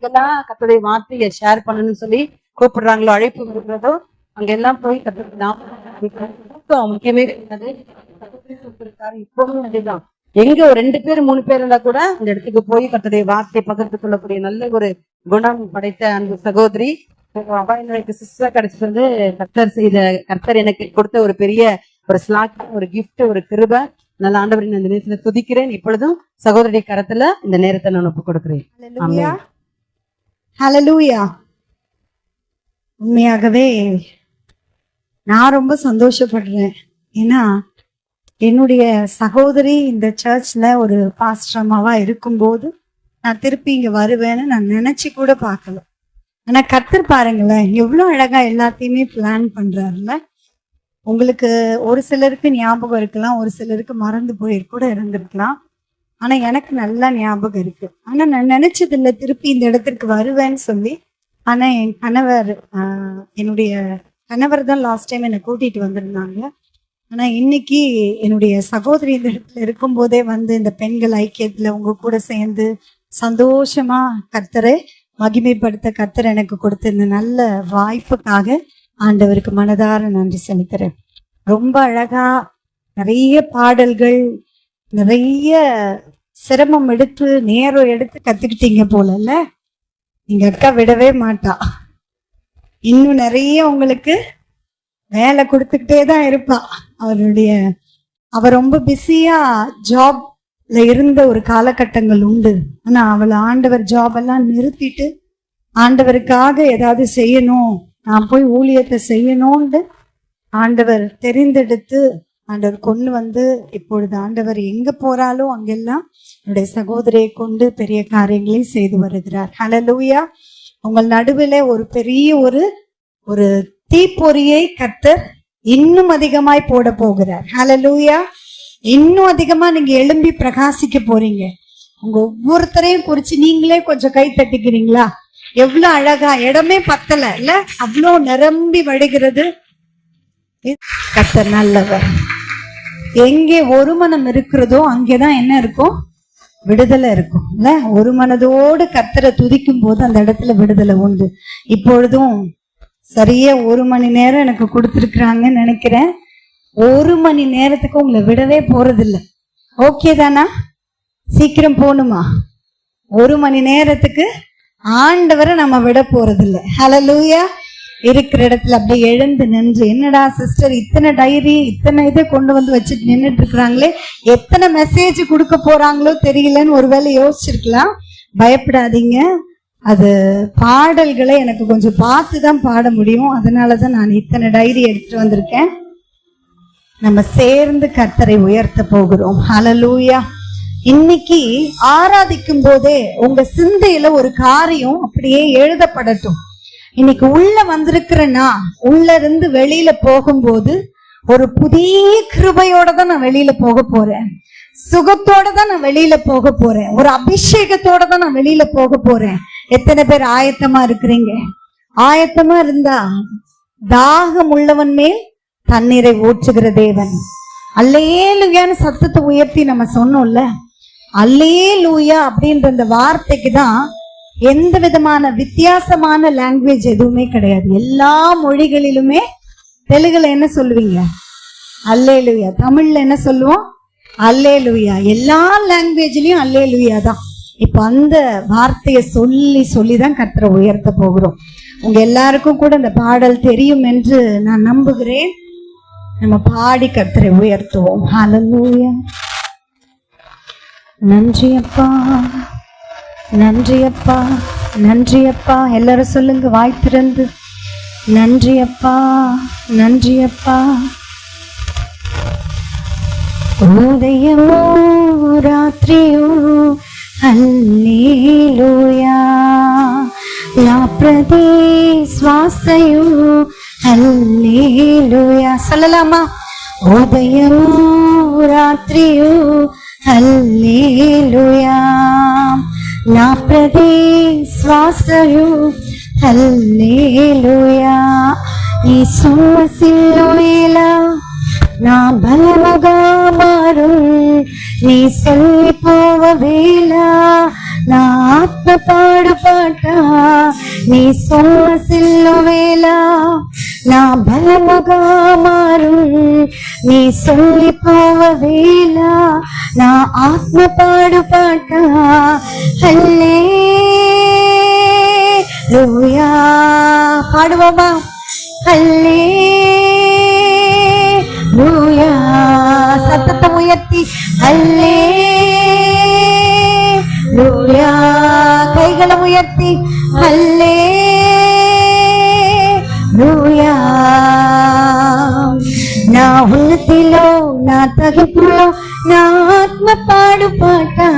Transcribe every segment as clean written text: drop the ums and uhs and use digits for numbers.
எங்கெல்லாம் கர்த்தருடைய வார்த்தையை ஷேர் பண்ணணும்னு சொல்லி கூப்பிடுறாங்களோ, அழைப்பு விடுறதோ அங்கெல்லாம் போய் கர்த்தருக்கு முக்கியமே கிடையாது. இப்பவும் அதுதான். எங்க ஒரு 2 பேர் 3 பேர் இருந்தா கூட அந்த இடத்துக்கு போய் கர்த்தருடைய வார்த்தையை பகிர்ந்து கொள்ளக்கூடிய நல்ல ஒரு குணம் படைத்த அன்பு சகோதரி அபாயனுக்கு சிஸ்டர் கிடைச்சது. கர்த்தர் எனக்கு கொடுத்த ஒரு பெரிய ஒரு ஸ்லாக், ஒரு கிஃப்ட், ஒரு கிருபை. நல்ல ஆண்டவரின் அந்த நேரத்துல துதிக்கிறேன். இப்பொழுதும் சகோதரி கரத்துல இந்த நேரத்தை நான் ஒப்பு கொடுக்கிறேன். ஹல்லேலூயா. உண்மையாகவே நான் ரொம்ப சந்தோஷப்படுறேன். ஏன்னா என்னுடைய சகோதரி இந்த சர்ச்ல ஒரு பாஸ்டரமாவா இருக்கும்போது நான் திருப்பி இங்க வருவேன்னு நான் நினைச்சு கூட பார்க்கல. ஆனா கர்த்தர் பாருங்களேன், எவ்வளவு அழகா எல்லாத்தையுமே பிளான் பண்றாருல்ல. உங்களுக்கு ஒரு சிலருக்கு ஞாபகம் இருக்கலாம், ஒரு சிலருக்கு மறந்து கூட இருந்திருக்கலாம். ஆனா எனக்கு நல்லா ஞாபகம் இருக்கு. ஆனா நான் நினைச்சது இல்லை திருப்பி இந்த இடத்துக்கு வருவேன்னு சொல்லி. ஆனா என் என்னுடைய கணவர் தான் லாஸ்ட் டைம் என்னை கூட்டிட்டு வந்திருந்தாங்க. ஆனா இன்னைக்கு என்னுடைய சகோதரி இந்த இடத்துல இருக்கும் போதே வந்து இந்த பெண்கள் ஐக்கியத்துல உங்க கூட சேர்ந்து சந்தோஷமா கர்த்தரை மகிமைப்படுத்த கர்த்தர் எனக்கு கொடுத்த இந்த நல்ல வாய்ப்புக்காக ஆண்டவருக்கு மனதார நன்றி செலுத்துறேன். ரொம்ப அழகா நிறைய பாடல்கள், நிறைய சிரமம் எடுத்து நேரம் எடுத்து கத்துக்கிட்டீங்க போலல்ல. எங்க அக்கா விடவே மாட்டா. இன்னும் நிறைய உங்களுக்கு வேலை கொடுத்துக்கிட்டே தான் இருப்பா. அவ ரொம்ப பிஸியா ஜாப்ல இருந்த ஒரு காலகட்டங்கள் உண்டு. ஆனா அவளை ஆண்டவர் ஜாப் எல்லாம் நிறுத்திட்டு ஆண்டவருக்காக ஏதாவது செய்யணும், நான் போய் ஊழியத்தை செய்யணும்னு ஆண்டவர் தெரிந்தெடுத்து ஆண்டவர் கொண்டு வந்து இப்பொழுது ஆண்டவர் எங்க போறாலோ அங்கெல்லாம் என்னுடைய சகோதரியை கொண்டு பெரிய காரியங்களை செய்து வருகிறார். ஹல்லேலூயா. உங்கள் நடுவில் ஒரு பெரிய ஒரு தீப்பொறியை கர்த்தர் இன்னும் அதிகமாய் போட போகிறார். ஹல்லேலூயா. இன்னும் அதிகமா நீங்க எழும்பி பிரகாசிக்க போறீங்க. உங்க ஒவ்வொருத்தரையும் குறிச்சு நீங்களே கொஞ்சம் கை தட்டிக்கிறீங்களா? எவ்வளவு அழகா, இடமே பத்தல இல்ல, அவ்வளோ நிரம்பி வழிகிறது. கர்த்தர் நல்லவர். எங்கே ஒரு மனம் இருக்கிறதோ அங்கேதான் என்ன இருக்கும்? விடுதலை இருக்கும் இல்ல. ஒரு மனதோடு கர்த்தரை துதிக்கும் போது அந்த இடத்துல விடுதலை உண்டு. இப்பொழுதும் சரியா 1 மணி நேரம் எனக்கு கொடுத்துருக்குறாங்கன்னு நினைக்கிறேன். 1 மணி நேரத்துக்கு உங்களை விடவே போறதில்லை. ஓகே தானா? சீக்கிரம் போகணுமா? 1 மணி நேரத்துக்கு ஆண்டவரை நம்ம விட போறதில்லை. ஹல்லேலூயா. இருக்கிற இடத்துல அப்படியே எழுந்து நின்று, என்னடா சிஸ்டர் இத்தனை டைரி இத்தனை இதை கொண்டு வந்து வச்சுட்டு நின்றுட்டு இருக்கிறாங்களே, எத்தனை மெசேஜ் கொடுக்க போறாங்களோ தெரியலன்னு ஒருவேளை யோசிச்சிருக்கலாம். பயப்படாதீங்க. அது பாடல்களை எனக்கு கொஞ்சம் பார்த்து தான் பாட முடியும். அதனாலதான் நான் இத்தனை டைரி எடுத்துட்டு வந்திருக்கேன். நம்ம சேர்ந்து கர்த்தரை உயர்த்த போகிறோம். ஹல்லேலூயா. இன்னைக்கு ஆராதிக்கும் போதே உங்க சிந்தையில ஒரு காரியம் அப்படியே எழுதப்படட்டும். இன்னைக்கு உள்ள வந்திருக்கிறேன்னா உள்ள இருந்து வெளியில போகும்போது ஒரு புதிய கிருபையோட தான் நான் வெளியில போக போறேன். சுகத்தோட தான் நான் வெளியில போக போறேன். ஒரு அபிஷேகத்தோட தான் நான் வெளியில போக போறேன். எத்தனை பேர் ஆயத்தமா இருக்கிறீங்க? ஆயத்தமா இருந்தா தாகம் உள்ளவன் மேல் தண்ணீரை ஊற்றுகிற தேவன். அல்லேலூயான்னு சத்தத்தை உயர்த்தி நம்ம சொன்னோம்ல. அல்லேலூயா அப்படின்ற அந்த வார்த்தைக்கு தான் எந்த விதமான வித்தியாசமான லாங்குவேஜ் எதுவுமே கிடையாது. எல்லா மொழிகளிலுமே, தெலுங்குல என்ன சொல்லுவீங்க? அல்லேலூயா. தமிழ்ல என்ன சொல்லுவோம்? அல்லேலூயா. எல்லா லாங்குவேஜ்லயும் அல்லேலூயா தான். இப்ப அந்த வார்த்தையை சொல்லி தான் கர்த்தரை உயர்த்த போகிறோம். உங்க எல்லாருக்கும் கூட இந்த பாடல் தெரியும் என்று நான் நம்புகிறேன். நம்ம பாடி கர்த்தரை உயர்த்துவோம். ஹல்லேலூயா. நன்றி அப்பா, நன்றி அப்பா, நன்றி அப்பா. எல்லாரும் சொல்லுங்க வாய் திறந்து, நன்றி அப்பா, நன்றி அப்பா. உதயமோ ராத்திரியோ ஹல்லேலூயா. నా ప్రతి శ్వాసయు హల్లెలూయా. சொல்லலாமா? ఉదయము రాత్రియు హల్లెలూయా. నా ప్రతి శ్వాసయు హల్లెలూయా. యేసు సిలువేల నా బలముగా మారు, నీ సొల్లిపోవ వేళ நான் ஆத்ம பாடுபாட்டா நீ சொன்ன சில்லுவேலா நான் பலமுகா மாறும் நீ சொல்லி போவதேலா நான் ஆத்ம பாடுபாட்டா ஹல்லேலூயா பாடுவோமா ஹல்லேலூயா சத்தத்தை உயர்த்தி ஹல்லேலூயா கைகளை உயர்த்தி ஹல்லேலூயா நான் உள்ளத்திலோ நான் தகுப்புலோ நான் ஆத்ம பாடுபாட்டா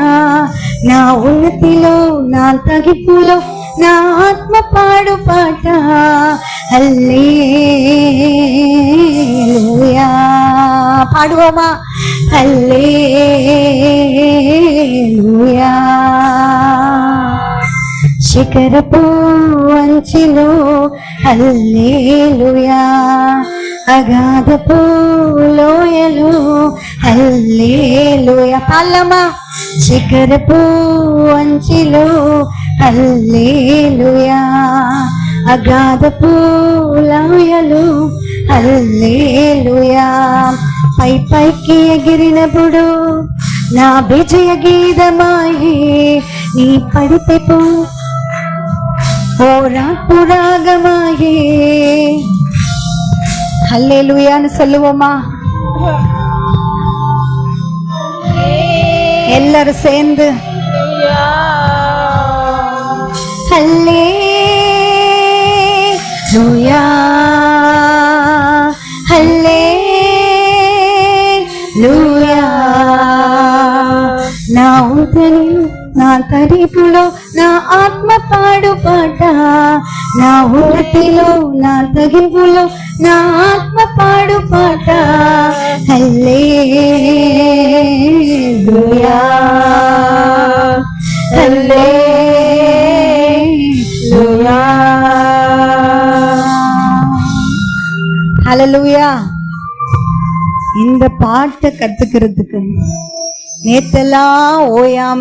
நான் உள்ளத்திலோ நான் தகுப்புலோ நான் ஆத்ம பாடுபாட்டா ஹல்லேலூயா பாடுவோமா హల్లెలూయా శిఖరపు అంచులో హల్లెలూయా అగాధపు లోయలో హల్లెలూయా పాలమా శిఖరపు అంచులో హల్లెలూయా అగాధపు లోయలో హల్లెలూయా పై పైకి ఎగిరినప్పుడు నా విజయ గీతమాయే నీ పడితే போராட்டு ராகமாயே ஹல்லேலூயான்னு சொல்லுவோமா எல்லாரும் சேர்ந்து ஹல்லேலூயா హల్లెలూయా నా ఉదరి నా తరిపులో నా ఆత్మ పాడుపాట నా ఉన్నతిలో నా తగింపులో నా ఆత్మ పాడుపాట హల్లెలూయా హల్లెలూయా ஹல்லேலூயா இந்த பாட்டை கத்துக்கிறதுக்கு நேத்தெல்லாம் ஓயாம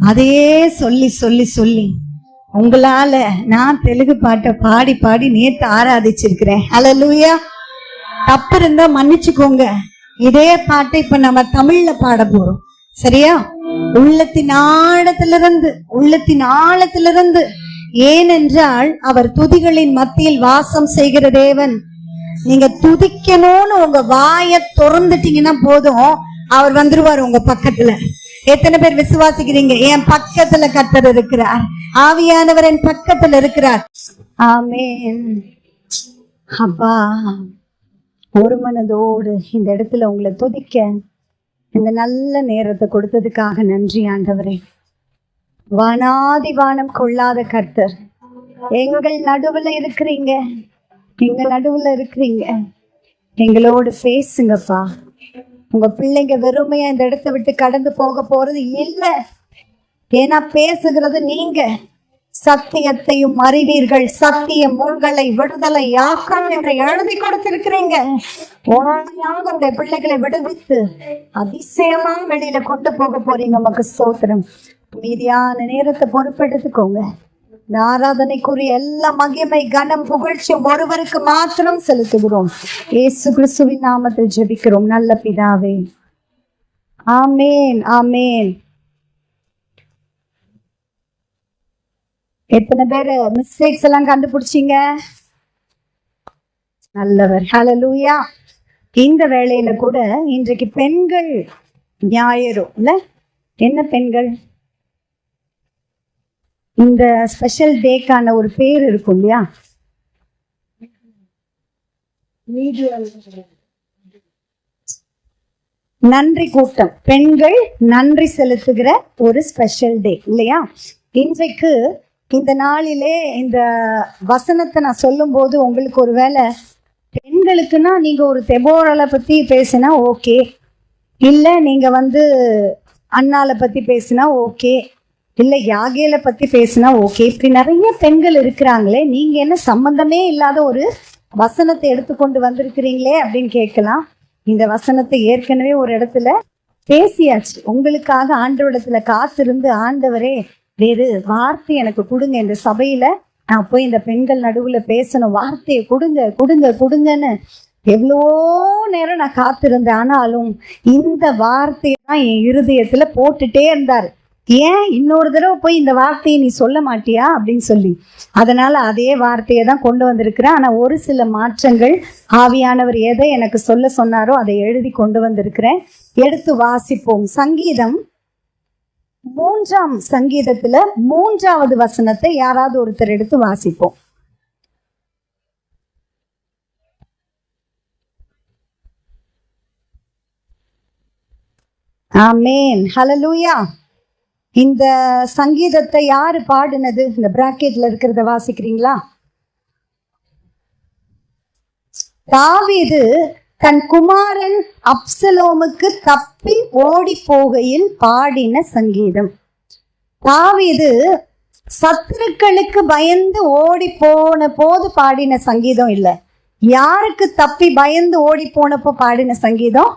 அதையே சொல்லி சொல்லி சொல்லி உங்களால நான் தெலுங்கு பாட்டை பாடி பாடி நேத்து ஆராதிச்சிருக்கிறேன் ஹல்லேலூயா தப்பு இருந்தா மன்னிச்சுக்கோங்க இதே பாட்டை இப்ப நம்ம தமிழ்ல பாட போறோம் சரியா உள்ளத்தின் ஆழத்திலிருந்து ஏனென்றால் அவர் துதிகளின் மத்தியில் வாசம் செய்கிற தேவன் நீங்க துதிக்கணும்னு உங்க வாயை திறந்துட்டீங்கன்னா போதும் அவர் வந்துருவார் உங்க பக்கத்துல எத்தனை பேர் விசுவாசிக்கிறீங்க என் பக்கத்துல கர்த்தர் இருக்கிறார் ஆவியானவர் என் பக்கத்துல இருக்கிறார் ஆமென் அப்பா ஒரு மனதோடு இந்த இடத்துல உங்களை துதிக்க இந்த நல்ல நேரத்தை கொடுத்ததுக்காக நன்றி ஆண்டவரே வானாதி வானம் கொள்ளாத கர்த்தர் எங்கள் நடுவுல இருக்கிறீங்க எங்களோடு பேசுங்கப்பா உங்க பிள்ளைங்க வெறுமையா இந்த இடத்தை விட்டு கடந்து போக போறது இல்லை ஏன்னா பேசுகிறது நீங்க சத்தியத்தையும் அறிவீர்கள் சத்தியம் உங்களை விடுதலை யாக்கம் என்று எழுதி கொடுத்திருக்கிறீங்க உங்களுடைய பிள்ளைகளை விடுவித்து அதிசயமா வெளியில கொண்டு போக போறீங்க நமக்கு ஸ்தோத்திரம் மீதியான நேரத்தை பொறுப்பெடுத்துக்கோங்க இந்த ஆராதனைக்குரிய எல்லா மகிமை கனம் புகழ்ச்சி ஒருவருக்கு மாத்திரம் செலுத்துகிறோம் இயேசு கிறிஸ்துவின் நாமத்தில் ஜெபிக்கிறோம் நல்ல பிதாவே ஆமென் ஆமென் எத்தனை பேரு மிஸ்டேக்ஸ் எல்லாம் கண்டுபிடிச்சீங்க நல்லவர் ஹல்லேலூயா இந்த வேளையில கூட இன்றைக்கு பெண்கள் ஞாயிறு இல்ல என்ன பெண்கள் இந்த ஸ்பெஷல் டேக்கான ஒரு பேர் இருக்கும் இல்லையா நன்றி கூட்டம் பெண்கள் நன்றி செலுத்துகிற ஒரு ஸ்பெஷல் டே இல்லையா இன்றைக்கு இந்த நாளிலே இந்த வசனத்தை நான் சொல்லும் போது உங்களுக்கு ஒருவேளை பெண்களுக்குன்னா நீங்க ஒரு தெபோரால பத்தி பேசினா ஓகே இல்ல நீங்க அண்ணால பத்தி பேசினா ஓகே இல்ல யாகேல பத்தி பேசினா ஓகே இப்படி நிறைய பெண்கள் இருக்கிறாங்களே நீங்க என்ன சம்பந்தமே இல்லாத ஒரு வசனத்தை எடுத்துக்கொண்டு வந்திருக்கிறீங்களே அப்படின்னு கேட்கலாம் இந்த வசனத்தை ஏற்கனவே ஒரு இடத்துல பேசியாச்சு உங்களுக்காக ஆண்டவரிடத்துல காத்திருந்து ஆண்டவரே வேறு வார்த்தை எனக்கு கொடுங்க, இந்த சபையில நான் போய் இந்த பெண்கள் நடுவுல பேசணும், வார்த்தையை கொடுங்க கொடுங்க கொடுங்கன்னு எவ்வளோ நேரம் நான் காத்திருந்தேன். ஆனாலும் இந்த வார்த்தையை தான் என் இருதயத்துல போட்டுட்டே இருந்தார். ஏன் இன்னொரு தடவை போய் இந்த வார்த்தையை நீ சொல்ல மாட்டியா அப்படின்னு சொல்லி. அதனால அதே வார்த்தையை தான் கொண்டு வந்திருக்கிறேன். ஆனா ஒரு சில மாற்றங்கள், ஆவியானவர் எதை எனக்கு சொல்ல சொன்னாரோ அதை எழுதி கொண்டு வந்திருக்கிறேன். எடுத்து வாசிப்போம். சங்கீதம் 3ஆம் சங்கீதத்துல 3வது வசனத்தை யாராவது ஒருத்தர் எடுத்து வாசிப்போம். ஆமேன், ஹல்லேலூயா. இந்த சங்கீதத்தை யாரு பாடினது? இந்த பிராக்கெட்ல இருக்கிறத வாசிக்கிறீங்களா? தாவீது தன் குமாரன் அப்சலோமுக்கு தப்பி ஓடி போகையில் பாடின சங்கீதம். தாவீது சத்துருக்களுக்கு பயந்து ஓடி போன போது பாடின சங்கீதம் இல்ல. யாருக்கு தப்பி பயந்து ஓடி போனப்போ பாடின சங்கீதம்?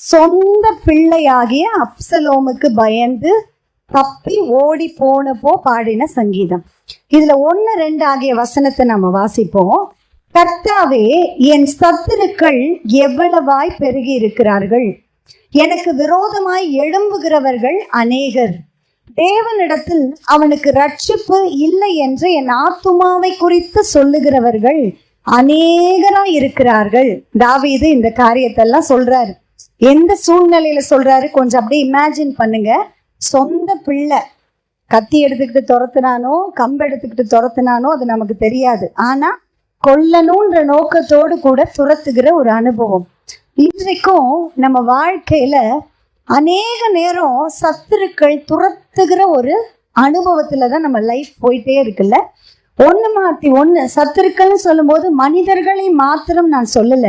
சொந்த பிள்ளையாகிய அப்சலோமுக்கு பயந்து தப்பி ஓடி போனப்போ பாடின சங்கீதம். இதுல 1, 2 ஆகிய வசனத்தை நம்ம வாசிப்போம். கர்த்தாவே, என் சத்துருக்கள் எவ்வளவாய் பெருகி இருக்கிறார்கள், எனக்கு விரோதமாய் எழும்புகிறவர்கள் அநேகர். தேவனிடத்தில் அவனுக்கு ரட்சிப்பு இல்லை என்று என் ஆத்துமாவை குறித்து சொல்லுகிறவர்கள் அநேகராய் இருக்கிறார்கள். தாவீது இந்த காரியத்தெல்லாம் சொல்றாரு. எந்த சூழ்நிலையில சொல்றாரு கொஞ்சம் அப்படியே இமேஜின் பண்ணுங்க. சொந்த பிள்ளை கத்தி எடுத்துக்கிட்டு துரத்துனானோ கம்பு எடுத்துக்கிட்டு துரத்துனானோ அது நமக்கு தெரியாது. ஆனா கொல்லணும்ன்ற நோக்கத்தோடு கூட துரத்துகிற ஒரு அனுபவம். இன்றைக்கும் நம்ம வாழ்க்கையில அநேக நேரம் சத்துருக்கள் துரத்துகிற ஒரு அனுபவத்துலதான் நம்ம லைஃப் போயிட்டே இருக்குல்ல. ஒண்ணு மாத்தி ஒண்ணு சத்துருக்கள்னு சொல்லும் போது மனிதர்களை மாத்திரம் நான் சொல்லல.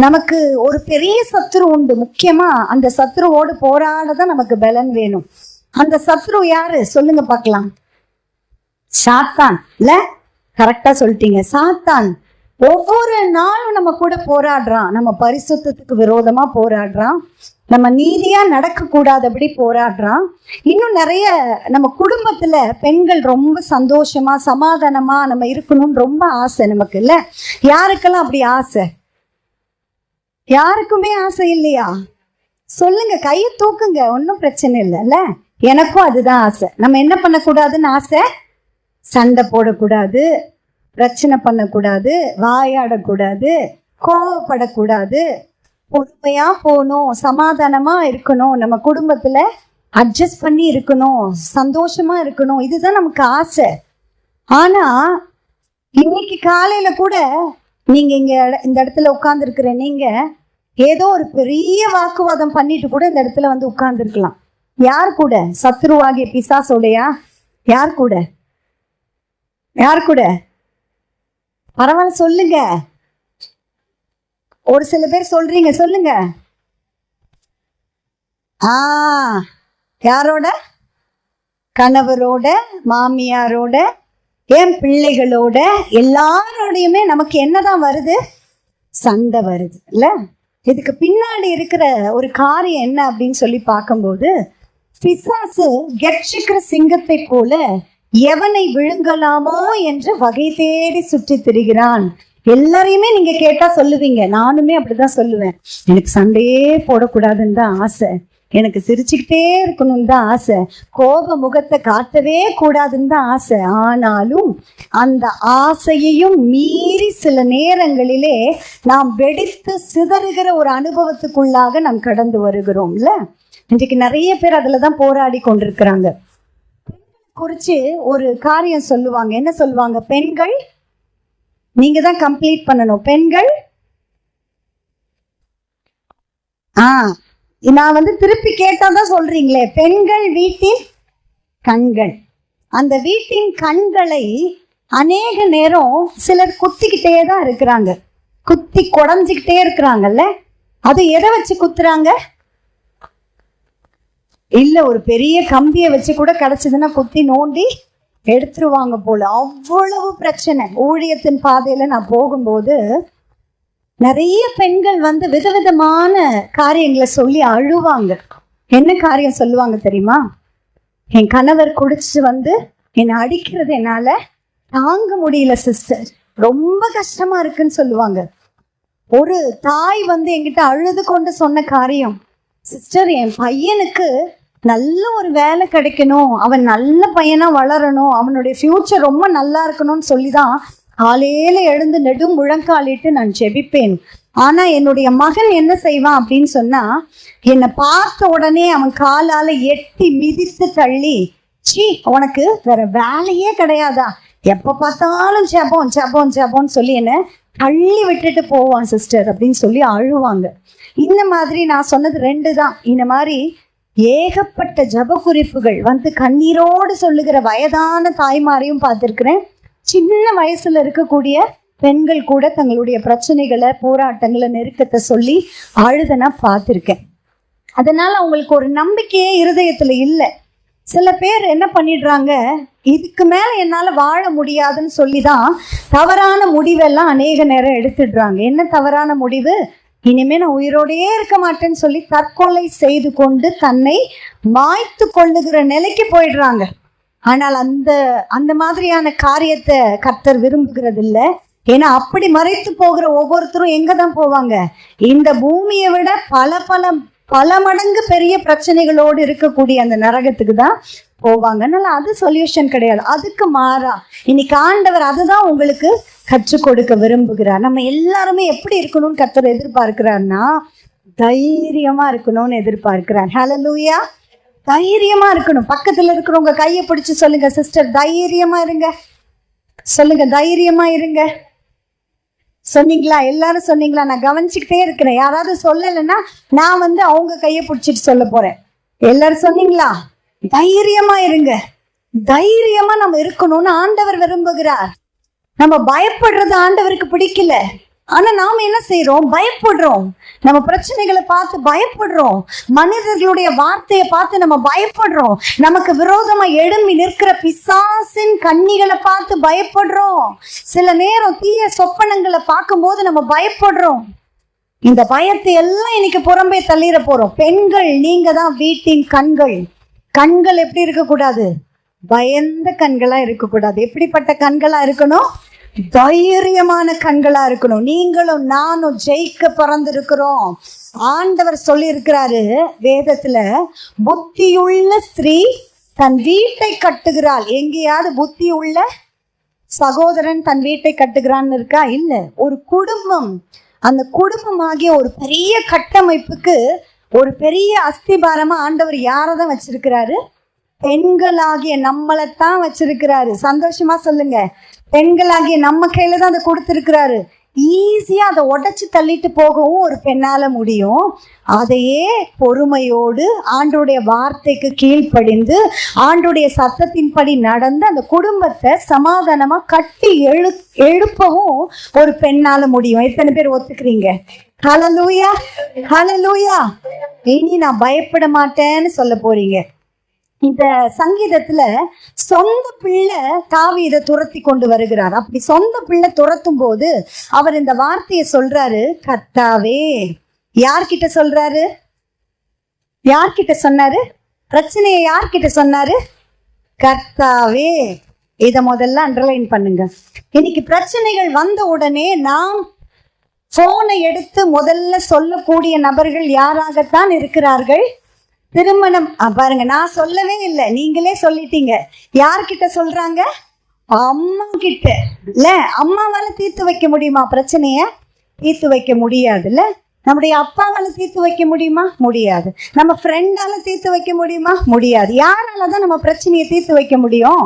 நமக்கு ஒரு பெரிய சத்துரு உண்டு. முக்கியமா அந்த சத்துருவோடு போராடதான் நமக்கு பலன் வேணும். அந்த சத்துரு யாரு சொல்லுங்க பார்க்கலாம்? சாத்தான். இல்ல, கரெக்டா சொல்லிட்டீங்க, சாத்தான். ஒவ்வொரு நாளும் நம்ம கூட போராடுறான். நம்ம பரிசுத்தத்துக்கு விரோதமா போராடுறான். நம்ம நீதியா நடக்க கூடாதபடி போராடுறான். இன்னும் நிறைய நம்ம குடும்பத்துல பெண்கள் ரொம்ப சந்தோஷமா சமாதானமா நம்ம இருக்கணும்னு ரொம்ப ஆசை நமக்கு இல்ல. யாருக்கெல்லாம் அப்படி ஆசை? யாருக்குமே ஆசை இல்லையா? சொல்லுங்க, கையை தூக்குங்க, ஒன்றும் பிரச்சனை இல்லைல்ல. எனக்கும் அதுதான் ஆசை. நம்ம என்ன பண்ணக்கூடாதுன்னு ஆசை? சண்டை போடக்கூடாது, பிரச்சனை பண்ணக்கூடாது, வாயாடக்கூடாது, கோவப்படக்கூடாது, பொறுமையா போகணும், சமாதானமா இருக்கணும், நம்ம குடும்பத்துல அட்ஜஸ்ட் பண்ணி இருக்கணும், சந்தோஷமா இருக்கணும். இதுதான் நமக்கு ஆசை. ஆனா இன்னைக்கு காலையில கூட நீங்க இந்த இடத்துல உட்கார்ந்து இருக்கிற நீங்க ஏதோ ஒரு பெரிய வாக்குவாதம் பண்ணிட்டு கூட இந்த இடத்துல வந்து உட்கார்ந்து இருக்கலாம். யார் கூட? சத்ருவாகிய பிசாசோடையா? யார் கூட? யார் கூட? பரவாயில்ல சொல்லுங்க. ஒரு சில பேர் சொல்றீங்க, சொல்லுங்க. யாரோட? கணவரோட, மாமியாரோட, என் பிள்ளைகளோட, எல்லாரோடையுமே நமக்கு என்னதான் வருது? சண்டை வருது இல்ல. இதுக்கு பின்னாடி இருக்கிற ஒரு காரியம் என்ன அப்படின்னு சொல்லி பார்க்கும்போது, பிசாசு கெட்சிக்கிற சிங்கத்தை போல எவனை விழுங்கலாமோ என்று வகை தேடி சுற்றி திரிகிறான். எல்லாரையுமே நீங்க கேட்டா சொல்லுவீங்க, நானுமே அப்படிதான் சொல்லுவேன். எனக்கு சண்டையே போடக்கூடாதுன்னு தான் ஆசை, எனக்கு சிரிச்சுக்கிட்டே இருக்கணும்னு தான் ஆசை, கோப முகத்தை காட்டவே கூடாதுன்னு தான் ஆசை. ஆனாலும் அந்த ஆசையையும் மீறி சில நேரங்களிலே நாம் வெடித்து சிதறுகிற ஒரு அனுபவத்துக்குள்ளாக நாம் கடந்து வருகிறோம்ல. இன்றைக்கு நிறைய பேர் அதுலதான் போராடி கொண்டிருக்கிறாங்க. குறிச்சு ஒரு காரியம் சொல்லுவாங்க. என்ன சொல்லுவாங்க? பெண்கள் நீங்க தான் கம்ப்ளீட் பண்ணணும். பெண்கள் நான் வந்து திருப்பி கேட்டாதான் சொல்றீங்களே, பெண்கள் வீட்டின் கண்கள். அந்த வீட்டின் கண்களை அநேக நேரம் சிலர் குத்திக்கிட்டே தான் இருக்கிறாங்க, குத்தி குடஞ்சிக்கிட்டே இருக்கிறாங்கல்ல. அது எதை வச்சு குத்துறாங்க? இல்ல, ஒரு பெரிய கம்பியை வச்சு கூட கிடைச்சதுன்னா குத்தி நோண்டி எடுத்துருவாங்க போல. அவ்வளவு பிரச்சனை. ஊழியத்தின் பாதையில நான் போகும்போது நிறைய பெண்கள் வந்து விதவிதமான காரியங்களை சொல்லி அழுவாங்க. என்ன காரியம் சொல்லுவாங்க தெரியுமா? என் கணவர் குடிச்சு வந்து என்னை அடிக்கிறது என்னால தாங்க முடியல சிஸ்டர், ரொம்ப கஷ்டமா இருக்குன்னு சொல்லுவாங்க. ஒரு தாய் வந்து என்கிட்ட அழுது கொண்டு சொன்ன காரியம், சிஸ்டர் என் பையனுக்கு நல்ல ஒரு வேலை கிடைக்கணும், அவன் நல்ல பையனா வளரணும், அவனுடைய ஃபியூச்சர் ரொம்ப நல்லா இருக்கணும்னு சொல்லிதான் காலையில எழுந்து நெடும் முழங்காலிட்டு நான் ஜெபிப்பேன். ஆனா என்னுடைய மகன் என்ன செய்வான் அப்படின்னு சொன்னா, என்னை பார்த்த உடனே அவன் காலால எட்டி மிதித்து தள்ளி, சீ உனக்கு வேற வேலையே கிடையாதா, எப்ப பார்த்தாலும் ஜெபம் ஜெபம் ஜெபம்னு சொல்லி என்ன தள்ளி விட்டுட்டு போவான் சிஸ்டர் அப்படின்னு சொல்லி அழுவாங்க. இந்த மாதிரி நான் சொன்னது 2 தான். இந்த மாதிரி ஏகப்பட்ட ஜப குறிப்புகள் வந்து கண்ணீரோடு சொல்லுகிற வயதான தாய்மாரையும் பார்த்திருக்கிறேன். சின்ன வயசுல இருக்கக்கூடிய பெண்கள் கூட தங்களுடைய பிரச்சனைகளை, போராட்டங்களை, நெருக்கத்தை சொல்லி அழுதனா பார்த்திருக்கேன். அதனால அவங்களுக்கு ஒரு நம்பிக்கையே இருதயத்துல இல்லை. சில பேர் என்ன பண்ணிடுறாங்க, இதுக்கு மேல என்னால வாழ முடியாதுன்னு சொல்லிதான் தவறான முடிவெல்லாம் அநேக நேரம் எடுத்துடுறாங்க. என்ன தவறான முடிவு? இனிமே நான் உயிரோடையே இருக்க மாட்டேன்னு சொல்லி தற்கொலை செய்து கொண்டு தன்னை மாய்த்து கொள்ளுகிற நிலைக்கு போயிடுறாங்க. ஆனால் அந்த மாதிரியான காரியத்தை கர்த்தர் விரும்புகிறது இல்லை. ஏன்னா அப்படி மறைத்து போகிற ஒவ்வொருத்தரும் எங்க தான் போவாங்க? இந்த பூமியை விட பல மடங்கு பெரிய பிரச்சனைகளோடு இருக்கக்கூடிய அந்த நரகத்துக்கு தான் போவாங்க. அதனால அது சொல்யூஷன் கிடையாது. அதுக்கு மாறா இன்னைக்கு ஆண்டவர் அதுதான் உங்களுக்கு கற்றுக் கொடுக்க விரும்புகிறார். நம்ம எல்லாருமே எப்படி இருக்கணும்னு கர்த்தர் எதிர்பார்க்கிறார்னா, தைரியமா இருக்கணும்னு எதிர்பார்க்கிறார். ஹல்லேலூயா. தைரியமா இருக்கணும். பக்கத்துல இருக்கிறவங்க கையை பிடிச்சு சொல்லுங்க, சிஸ்டர் தைரியமா இருங்க. சொல்லுங்க, தைரியமா இருங்க. சொன்னீங்களா? எல்லாரும் சொன்னீங்களா? நான் கவனிச்சுக்கிட்டே இருக்கிறேன். யாராவது சொல்லலைன்னா நான் வந்து அவங்க கையை பிடிச்சிட்டு சொல்ல போறேன். எல்லாரும் சொன்னீங்களா? தைரியமா இருங்க. தைரியமா நம்ம இருக்கணும்னு ஆண்டவர் விரும்புகிறார். நம்ம பயப்படுறது ஆண்டவருக்கு பிடிக்கல. ஆனா நாம என்ன செய்யறோம்? பயப்படுறோம். நம்ம பிரச்சனைகளை பார்த்து பயப்படுறோம். மனிதர்களுடைய வார்த்தையை பார்த்து நம்ம பயப்படுறோம். நமக்கு விரோதமா எழும்பி நிற்கிற பிசாசின் கண்ணிகளை பார்த்து பயப்படுறோம். சில நேரம் தீய சொப்பனங்களை பார்க்கும்போது நம்ம பயப்படுறோம். இந்த பயத்தை எல்லாம் இன்னைக்கு புறம்பே தள்ளிட போறோம். பெண்கள், நீங்க தான் வீட்டின் கண்கள். கண்கள் எப்படி இருக்கக்கூடாது? பயந்த கண்களா இருக்கக்கூடாது. எப்படிப்பட்ட கண்களா இருக்கணும்? தைரியமான கண்களா இருக்கணும். நீங்களும் நானும் ஜெயிக்க பிறந்திருக்கிறோம். ஆண்டவர் சொல்லி இருக்கிறாரு வேதத்துல, புத்தியுள்ள ஸ்திரீ தன் வீட்டை கட்டுகிறாள். எங்கேயாவது புத்தி உள்ள சகோதரன் தன் வீட்டை கட்டுகிறான்னு இருக்கா? இல்ல. ஒரு குடும்பம், அந்த குடும்பமாகிய ஒரு பெரிய கட்டமைப்புக்கு ஒரு பெரிய அஸ்திபாரமா ஆண்டவர் யாரதான் வச்சிருக்கிறாரு? பெண்களாகிய நம்மளைத்தான் வச்சிருக்கிறாரு. சந்தோஷமா சொல்லுங்க. பெண்களாகிய நம்ம கையில தான் அதை கொடுத்திருக்கிறாரு. ஈஸியா அதை உடைச்சு தள்ளிட்டு போகவும் ஒரு பெண்ணால முடியும். அதையே பொறுமையோடு ஆண்டோடைய வார்த்தைக்கு கீழ்ப்படிந்து ஆண்டோடைய சத்தத்தின்படி நடந்து அந்த குடும்பத்தை சமாதானமா கட்டி எழுப்பவும் ஒரு பெண்ணால முடியும். எத்தனை பேர் ஒத்துக்கிறீங்க? ஹல்லேலூயா, ஹல்லேலூயா. இனி நான் பயப்பட மாட்டேன்னு சொல்ல போறீங்க. இந்த சங்கீதத்துல சொந்த பிள்ளை தாவீதை துரத்தி கொண்டு வருகிறார். அப்படி சொந்த பிள்ளை துரத்தும் போது அவர் இந்த வார்த்தையை சொல்றாரு, கர்த்தாவே. யார்கிட்ட சொல்றாரு? யார்கிட்ட சொன்னாரு? பிரச்சனையை யார்கிட்ட சொன்னாரு? கர்த்தாவே. இத முதல்ல அண்டர்லைன் பண்ணுங்க. இன்னைக்கு பிரச்சனைகள் வந்த உடனே நாம் போனை எடுத்து முதல்ல சொல்லக்கூடிய நபர்கள் யாராகத்தான் இருக்கிறார்கள்? திருமணம். பாருங்க, நான் சொல்லவே இல்லை, நீங்களே சொல்லிட்டீங்க. யார்கிட்ட சொல்றாங்க? அம்மா கிட்ட. இல்ல, அம்மாவால தீர்த்து வைக்க முடியுமா பிரச்சனைய? தீர்த்து வைக்க முடியாதுல்ல. நம்முடைய அப்பாவால தீர்த்து வைக்க முடியுமா? முடியாது. நம்ம ஃப்ரெண்டால தீர்த்து வைக்க முடியுமா? முடியாது. யாராலதான் நம்ம பிரச்சனையை தீர்த்து வைக்க முடியும்?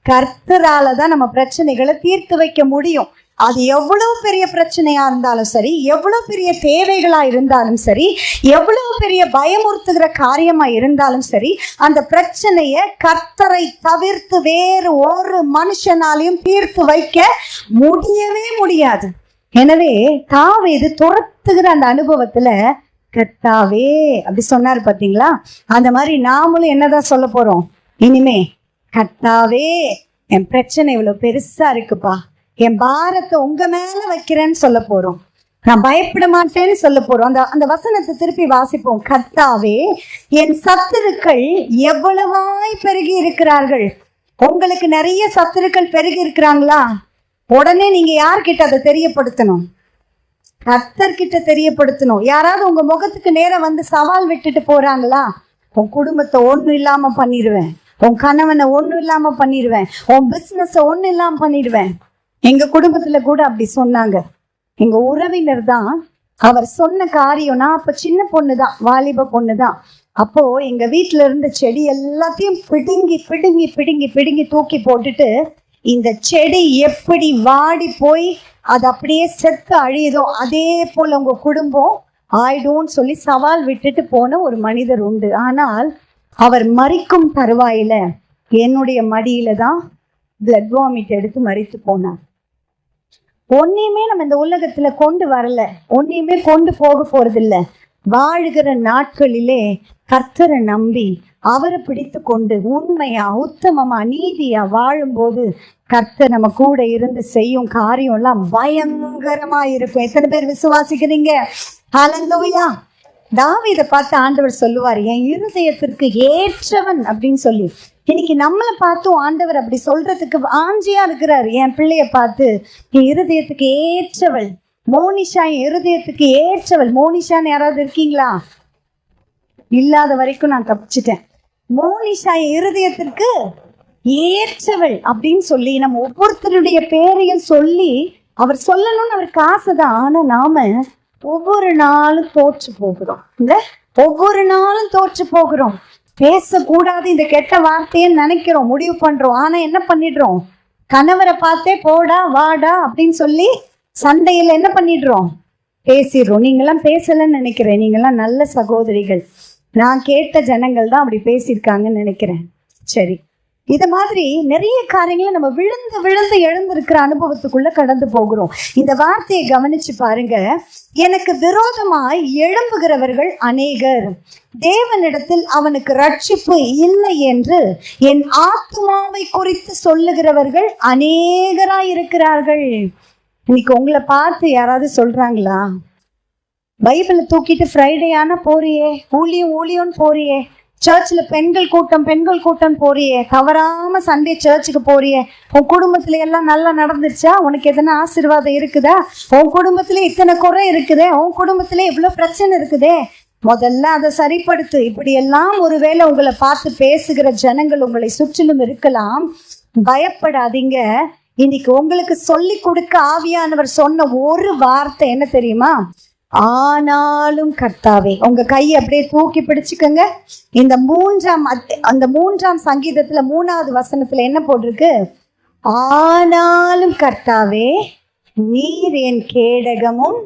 கர்த்தரால தான் நம்ம பிரச்சனைகளை தீர்த்து வைக்க முடியும். அது எவ்வளவு பெரிய பிரச்சனையா இருந்தாலும் சரி, எவ்வளவு பெரிய தேவைகளா இருந்தாலும் சரி, எவ்வளவு பெரிய பயமுறுத்துகிற காரியமா இருந்தாலும் சரி, அந்த பிரச்சனைய கர்த்தரை தவிர்த்து வேறு ஒரு மனுஷனாலையும் தீர்த்து வைக்க முடியவே முடியாது. எனவே தாவீது துரத்துகிற அந்த அனுபவத்துல கர்த்தாவே அப்படி சொன்னாரு பாத்தீங்களா? அந்த மாதிரி நாமளும் என்னதான் சொல்ல போறோம் இனிமே? கர்த்தாவே, என் பிரச்சனை இவ்வளவு பெருசா இருக்குப்பா, என் பாரத்தை உங்க மேல வைக்கிறேன்னு சொல்ல போறோம். நான் பயப்பட மாட்டேன்னு சொல்ல போறோம். அந்த அந்த வசனத்தை திருப்பி வாசிப்போம். கர்த்தாவே, என் சத்துருக்கள் எவ்வளவாய் பெருகி இருக்கிறார்கள். உங்களுக்கு நிறைய சத்துருக்கள் பெருகி இருக்கிறாங்களா? உடனே நீங்க யார்கிட்ட அதை தெரியப்படுத்தணும்? கர்த்தர்கிட்ட தெரியப்படுத்தணும். யாராவது உங்க முகத்துக்கு நேரம் வந்து சவால் விட்டுட்டு போறாங்களா? உன் குடும்பத்தை ஒண்ணு இல்லாம பண்ணிடுவேன், உன் கணவனை ஒண்ணு இல்லாம பண்ணிடுவேன், உன் பிசினஸ ஒண்ணு இல்லாம பண்ணிடுவேன். எங்க குடும்பத்துல கூட அப்படி சொன்னாங்க. எங்க உறவினர் தான். அவர் சொன்ன காரியம், நான் அப்ப சின்ன பொண்ணுதான், வாலிப பொண்ணுதான். அப்போ எங்க வீட்டுல இருந்த செடி எல்லாத்தையும் பிடுங்கி பிடுங்கி பிடுங்கி பிடுங்கி தூக்கி போட்டுட்டு, இந்த செடி எப்படி வாடி போய் அது அப்படியே செத்து அழியுதோ அதே போல உங்க குடும்பம் ஆயிடும்னு சொல்லி சவால் விட்டுட்டு போன ஒரு மனிதர் உண்டு. ஆனால் அவர் மரிக்கும் தருவாயில என்னுடைய மடியில தான் பிளட் வாமிட் எடுத்து மரித்து போனார். ஒன்னையுமே நம்ம இந்த உலகத்துல கொண்டு வரல, ஒன்னையுமே கொண்டு போக போறதில்ல. வாழுகிற நாட்களிலே கர்த்தரை நம்பி அவரை பிடித்து கொண்டு உண்மையா உத்தமமா நீதியா வாழும்போது கர்த்தர் நம்ம கூட இருந்து செய்யும் காரியம் எல்லாம் பயங்கரமா இருக்கும். எத்தனை பேர் விசுவாசிக்கிறீங்க? ஹல்லேலூயா. தாவீதை பார்த்து ஆண்டவர் சொல்லுவார், என் இருதயத்திற்கு ஏற்றவன் அப்படின்னு சொல்லி. இன்னைக்கு நம்மளை பார்த்தும் ஆண்டவர் அப்படி சொல்றதுக்கு ஆஞ்சியா இருக்கிறார். என் பிள்ளைய பார்த்து, என் இருதயத்துக்கு ஏற்றவள் மோனிஷா, என் இருதயத்துக்கு ஏற்றவள். மோனிஷான்னு யாராவது இருக்கீங்களா? இல்லாத வரைக்கும் நான் தப்பிச்சிட்டேன். மோனிஷா என் இருதயத்திற்கு ஏற்றவள் அப்படின்னு சொல்லி நம்ம ஒவ்வொருத்தருடைய பேரையும் சொல்லி அவர் சொல்லணும்னு அவருக்கு ஆசைதான். ஆனா நாம ஒவ்வொரு நாளும் தோற்று போகிறோம். இந்த ஒவ்வொரு நாளும் தோற்று போகிறோம். பேசக்கூடாது இந்த கெட்ட வார்த்தையை நினைக்கிறோம், முடிவு பண்றோம். ஆனா என்ன பண்ணிடுறோம்? கணவரை பார்த்தே போடா வாடா அப்படின்னு சொல்லி சண்டையில என்ன பண்ணிடுறோம்? பேசிடுறோம். நீங்கெல்லாம் பேசலன்னு நினைக்கிறேன். நீங்கெல்லாம் நல்ல சகோதரிகள். நான் கேட்ட ஜனங்கள் தான் அப்படி பேசியிருக்காங்கன்னு நினைக்கிறேன். சரி, இத மாதிரி நிறைய காரியங்களை நம்ம விழுந்து விழுந்து எழுந்திருக்கிற அனுபவத்துக்குள்ள கடந்து போகிறோம். இந்த வார்த்தையை கவனிச்சு பாருங்க. எனக்கு விரோதமாய் எழும்புகிறவர்கள் அநேகர், தேவனிடத்தில் அவனுக்கு ரட்சிப்பு இல்லை என்று என் ஆத்துமாவை குறித்து சொல்லுகிறவர்கள் அநேகராய் இருக்கிறார்கள். இன்னைக்கு உங்களை பார்த்து யாராவது சொல்றாங்களா? பைபிளை தூக்கிட்டு ஃப்ரைடே ஆனா போறியே, ஊழியம்னு போறியே, சர்ச்சில் பெண்கள் கூட்டம் போறியே, தவறாம சண்டே சர்ச்சுக்கு போறியே, உன் குடும்பத்துல எல்லாம் நல்லா நடந்துருச்சா? உனக்கு எதனா ஆசீர்வாதம் இருக்குதா? உன் குடும்பத்துல இத்தனை குறை இருக்குதே, உன் குடும்பத்துல இவ்வளவு பிரச்சனை இருக்குதே, முதல்ல அதை சரிப்படுத்து. இப்படி எல்லாம் ஒருவேளை உங்களை பார்த்து பேசுகிற ஜனங்கள் உங்களை சுற்றிலும் இருக்கலாம். பயப்படாதீங்க. இன்னைக்கு உங்களுக்கு சொல்லி கொடுக்க ஆவியானவர் சொன்ன ஒரு வார்த்தை என்ன தெரியுமா? ஆனாலும் கர்த்தாவே. உங்க கையை அப்படியே தூக்கி பிடிச்சுக்கோங்க. இந்த மூன்றாம் சங்கீதத்துல 3வது வசனத்துல என்ன போட்டிருக்கு? ஆனாலும் கர்த்தாவே, நீர் என் கேடகமும்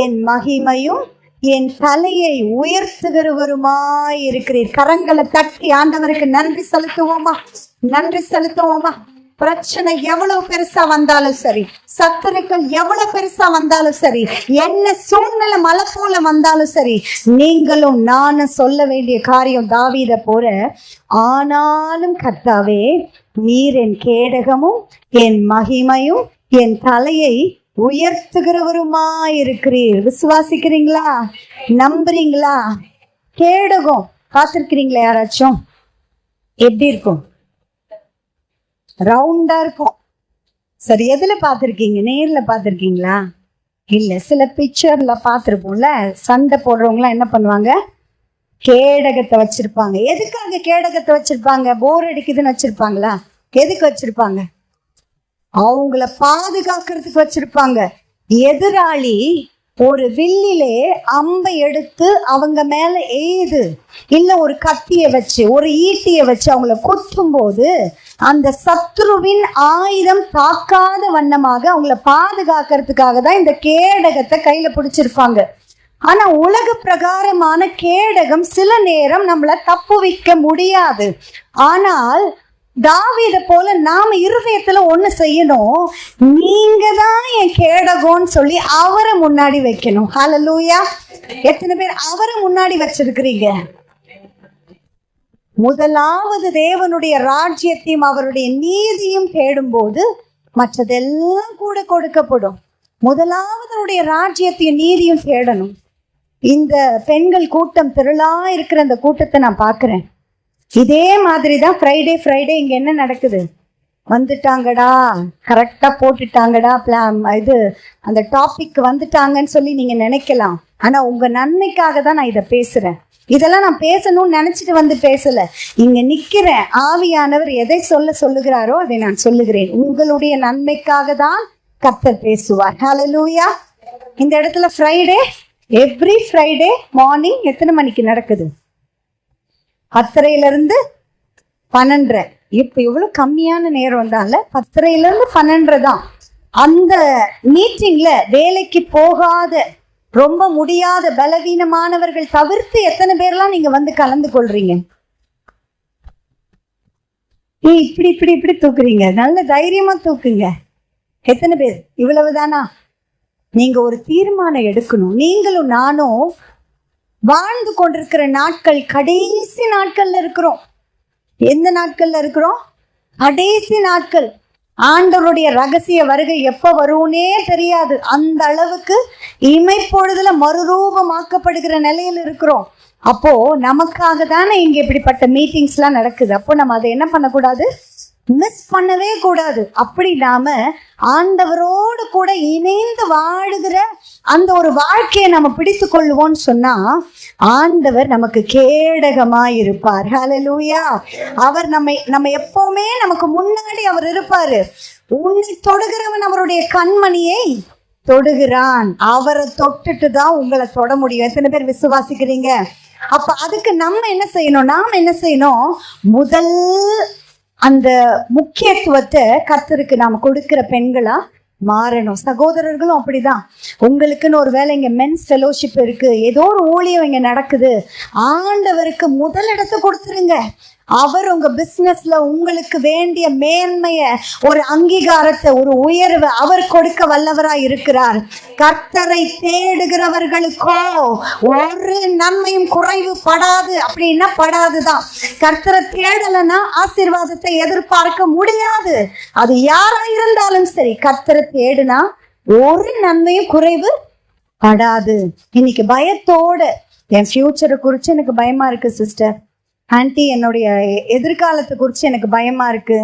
என் மகிமையும் என் தலையை உயர்த்துகிறவருமாய் இருக்கிறீர். கரங்களை தட்டி ஆண்டவருக்கு நன்றி செலுத்துவோமா? பிரச்சனை எவ்வளவு பெருசா வந்தாலும் சரி, சத்துருக்கள் எவ்வளவு பெருசா வந்தாலும் சரி, என்ன சூழ்நிலை மலை போல வந்தாலும் சரி, நீங்களும் நானும் சொல்ல வேண்டிய காரியம் தாவீதை போல, ஆனாலும் கர்த்தாவே, நீர் என் கேடகமும் என் மகிமையும் என் தலையை உயர்த்துகிறவருமாயிருக்கிறீர். விசுவாசிக்கிறீங்களா? நம்புறீங்களா? கேடகம் பார்த்திருக்கிறீங்களா? யாராச்சும் எப்படி இருக்கும்? ரவுண்டா இருக்கும். சரி, எதுல பார்த்திருக்கீங்க? நேர்ல பார்த்திருக்கீங்களா? இல்ல, சில பிக்சர்ல பார்த்திருப்போம்ல. சண்டை போடுறவங்களாம் என்ன பண்ணுவாங்க? கேடகத்தை வச்சிருப்பாங்க. எதுக்காக கேடகத்தை வச்சிருப்பாங்க? போர் அடிக்குதுன்னு வச்சிருப்பாங்களா? எதுக்கு வச்சிருப்பாங்க? அவங்கள பாதுகாக்கிறதுக்கு வச்சிருப்பாங்க. எதிராளி ஒரு வில்லிலே அம்பை எடுத்து அவங்க மேல எய்து, இல்ல ஒரு கத்திய வச்சு ஒரு ஈட்டிய வச்சு அவங்கள குத்தும் போது அந்த சத்ருவின் ஆயுதம் தாக்காத வண்ணமாக அவங்கள பாதுகாக்கிறதுக்காக தான் இந்த கேடகத்தை கையில பிடிச்சிருப்பாங்க. ஆனா உலக பிரகாரமான கேடகம் சில நேரம் நம்மள தப்புவிக்க முடியாது. ஆனால் தாவீதை போல நாம இருதயத்துல ஒண்ணு செய்யணும். நீங்க தான் என் கேடகம்னு சொல்லி அவரை முன்னாடி வைக்கணும். ஹல்லேலூயா. எத்தனை பேர் அவரை முன்னாடி வச்சிருக்கிறீங்க? முதலாவது தேவனுடைய ராஜ்யத்தையும் அவருடைய நீதியும் தேடும் போது மற்றதெல்லாம் கூட கொடுக்கப்படும். முதலாவது ராஜ்யத்தையும் நீதியும் தேடணும். இந்த பெண்கள் கூட்டம் திரளா இருக்கிற அந்த கூட்டத்தை நான் பார்க்கிறேன். இதே மாதிரிதான் ஃப்ரைடே இங்க என்ன நடக்குது? வந்துட்டாங்கடா, கரெக்டா போட்டுட்டாங்கடா இது அந்த டாபிக் வந்துட்டாங்கன்னு சொல்லி நீங்க நினைக்கலாம். ஆனா உங்க நன்மைக்காக தான் நான் இதை பேசுறேன். இதெல்லாம் நான் பேசணும்னு நினைச்சிட்டு வந்து பேசல. இங்க நிக்கிறேன், ஆவியானவர் எதை சொல்லுகிறாரோ அதை நான் சொல்லுகிறேன். உங்களுடைய நன்மைக்காக தான் கர்த்தர் பேசுவார். ஹல்லேலூயா. இந்த இடத்துல ஃப்ரைடே, எவ்ரி ஃப்ரைடே மார்னிங் எத்தனை மணிக்கு நடக்குது? 10:30 12. இப்ப எவ்வளவு கம்மியான நேரம் தான்ல, 10:30 12 தான். அந்த மீட்டிங்ல வேலைக்கு போகாத, ரொம்ப முடியாத, பலவீனமானவர்கள் தவிர்த்து எத்தனை பேர்லாம் நீங்க வந்து கலந்து கொள்றீங்க? இப்படி இப்படி இப்படி தூக்குறீங்க, நல்ல தைரியமா தூக்குங்க. எத்தனை பேர்? இவ்வளவுதானா? நீங்க ஒரு தீர்மானம் எடுக்கணும். நீங்களும் நானும் வாழ்ந்து கொண்டிருக்கிற நாட்கள் கடைசி நாட்கள்ல இருக்கிறோம். எந்த நாட்கள்ல இருக்கிறோம்? கடைசி நாட்கள். ஆண்டவருடைய ரகசிய வருகை எப்ப வரும்னே தெரியாது. அந்த அளவுக்கு இமைப்பொழுதுல மறுரூபமாக்கப்படுகிற நிலையில இருக்கிறோம். அப்போ நமக்காக தானே இங்க இப்படிப்பட்ட மீட்டிங்ஸ் எல்லாம் நடக்குது. அப்போ நம்ம அதை என்ன பண்ணக்கூடாது? மிஸ் பண்ணவே கூடாது. அப்படி நாம ஆண்டவரோடு கூட இணைந்து வாழுகிற அந்த ஒரு வாழ்க்கையை நம்ம பிடித்து கொள்வோம்னு சொன்னா ஆண்டவர் நமக்கு கேடகமாய் இருப்பார். ஹல்லேலூயா. அவர் நம்ம எப்பவுமே நமக்கு முன்னாடி அவர் இருப்பாரு. உன்னை தொடுகிறவன் அவருடைய கண்மணியை தொடுகிறான். அவரை தொட்டுட்டு தான் உங்களை தொட முடியும். எத்தனை பேர் விசுவாசிக்கிறீங்க? அப்ப அதுக்கு நம்ம என்ன செய்யணும்? நாம் என்ன செய்யணும்? முதல் அந்த முக்கியத்துவத்தை கர்த்தருக்கு நாம கொடுக்கிற பெண்களா மாறணும். சகோதரர்களும் அப்படிதான். உங்களுக்குன்னு ஒரு வேலை இங்க மென்ஸ் ஃபெலோஷிப் இருக்கு, ஏதோ ஒரு ஊழியம் இங்க நடக்குது, ஆண்டவருக்கு முதல் இடத்தை கொடுத்துருங்க. அவர் உங்க பிசினஸ்ல உங்களுக்கு வேண்டிய மேன்மைய, ஒரு அங்கீகாரத்தை, ஒரு உயர்வை அவர் கொடுக்க வல்லவராய் இருக்கிறார். கர்த்தரை தேடுகிறவர்களுக்கோ ஒரு நன்மையும் குறைவு படாது. அப்படின்னா படாதுதான். கர்த்தரை தேடலைன்னா ஆசீர்வாதத்தை எதிர்பார்க்க முடியாது. அது யாரா இருந்தாலும் சரி, கர்த்தரை தேடுனா ஒரு நன்மையும் குறைவு படாது. இன்னைக்கு பயத்தோட என் ஃபியூச்சரை குறிச்சு எனக்கு பயமா இருக்கு சிஸ்டர், ஆன்டி, என்னுடைய எதிர்காலத்தை குறித்து எனக்கு பயமா இருக்கு,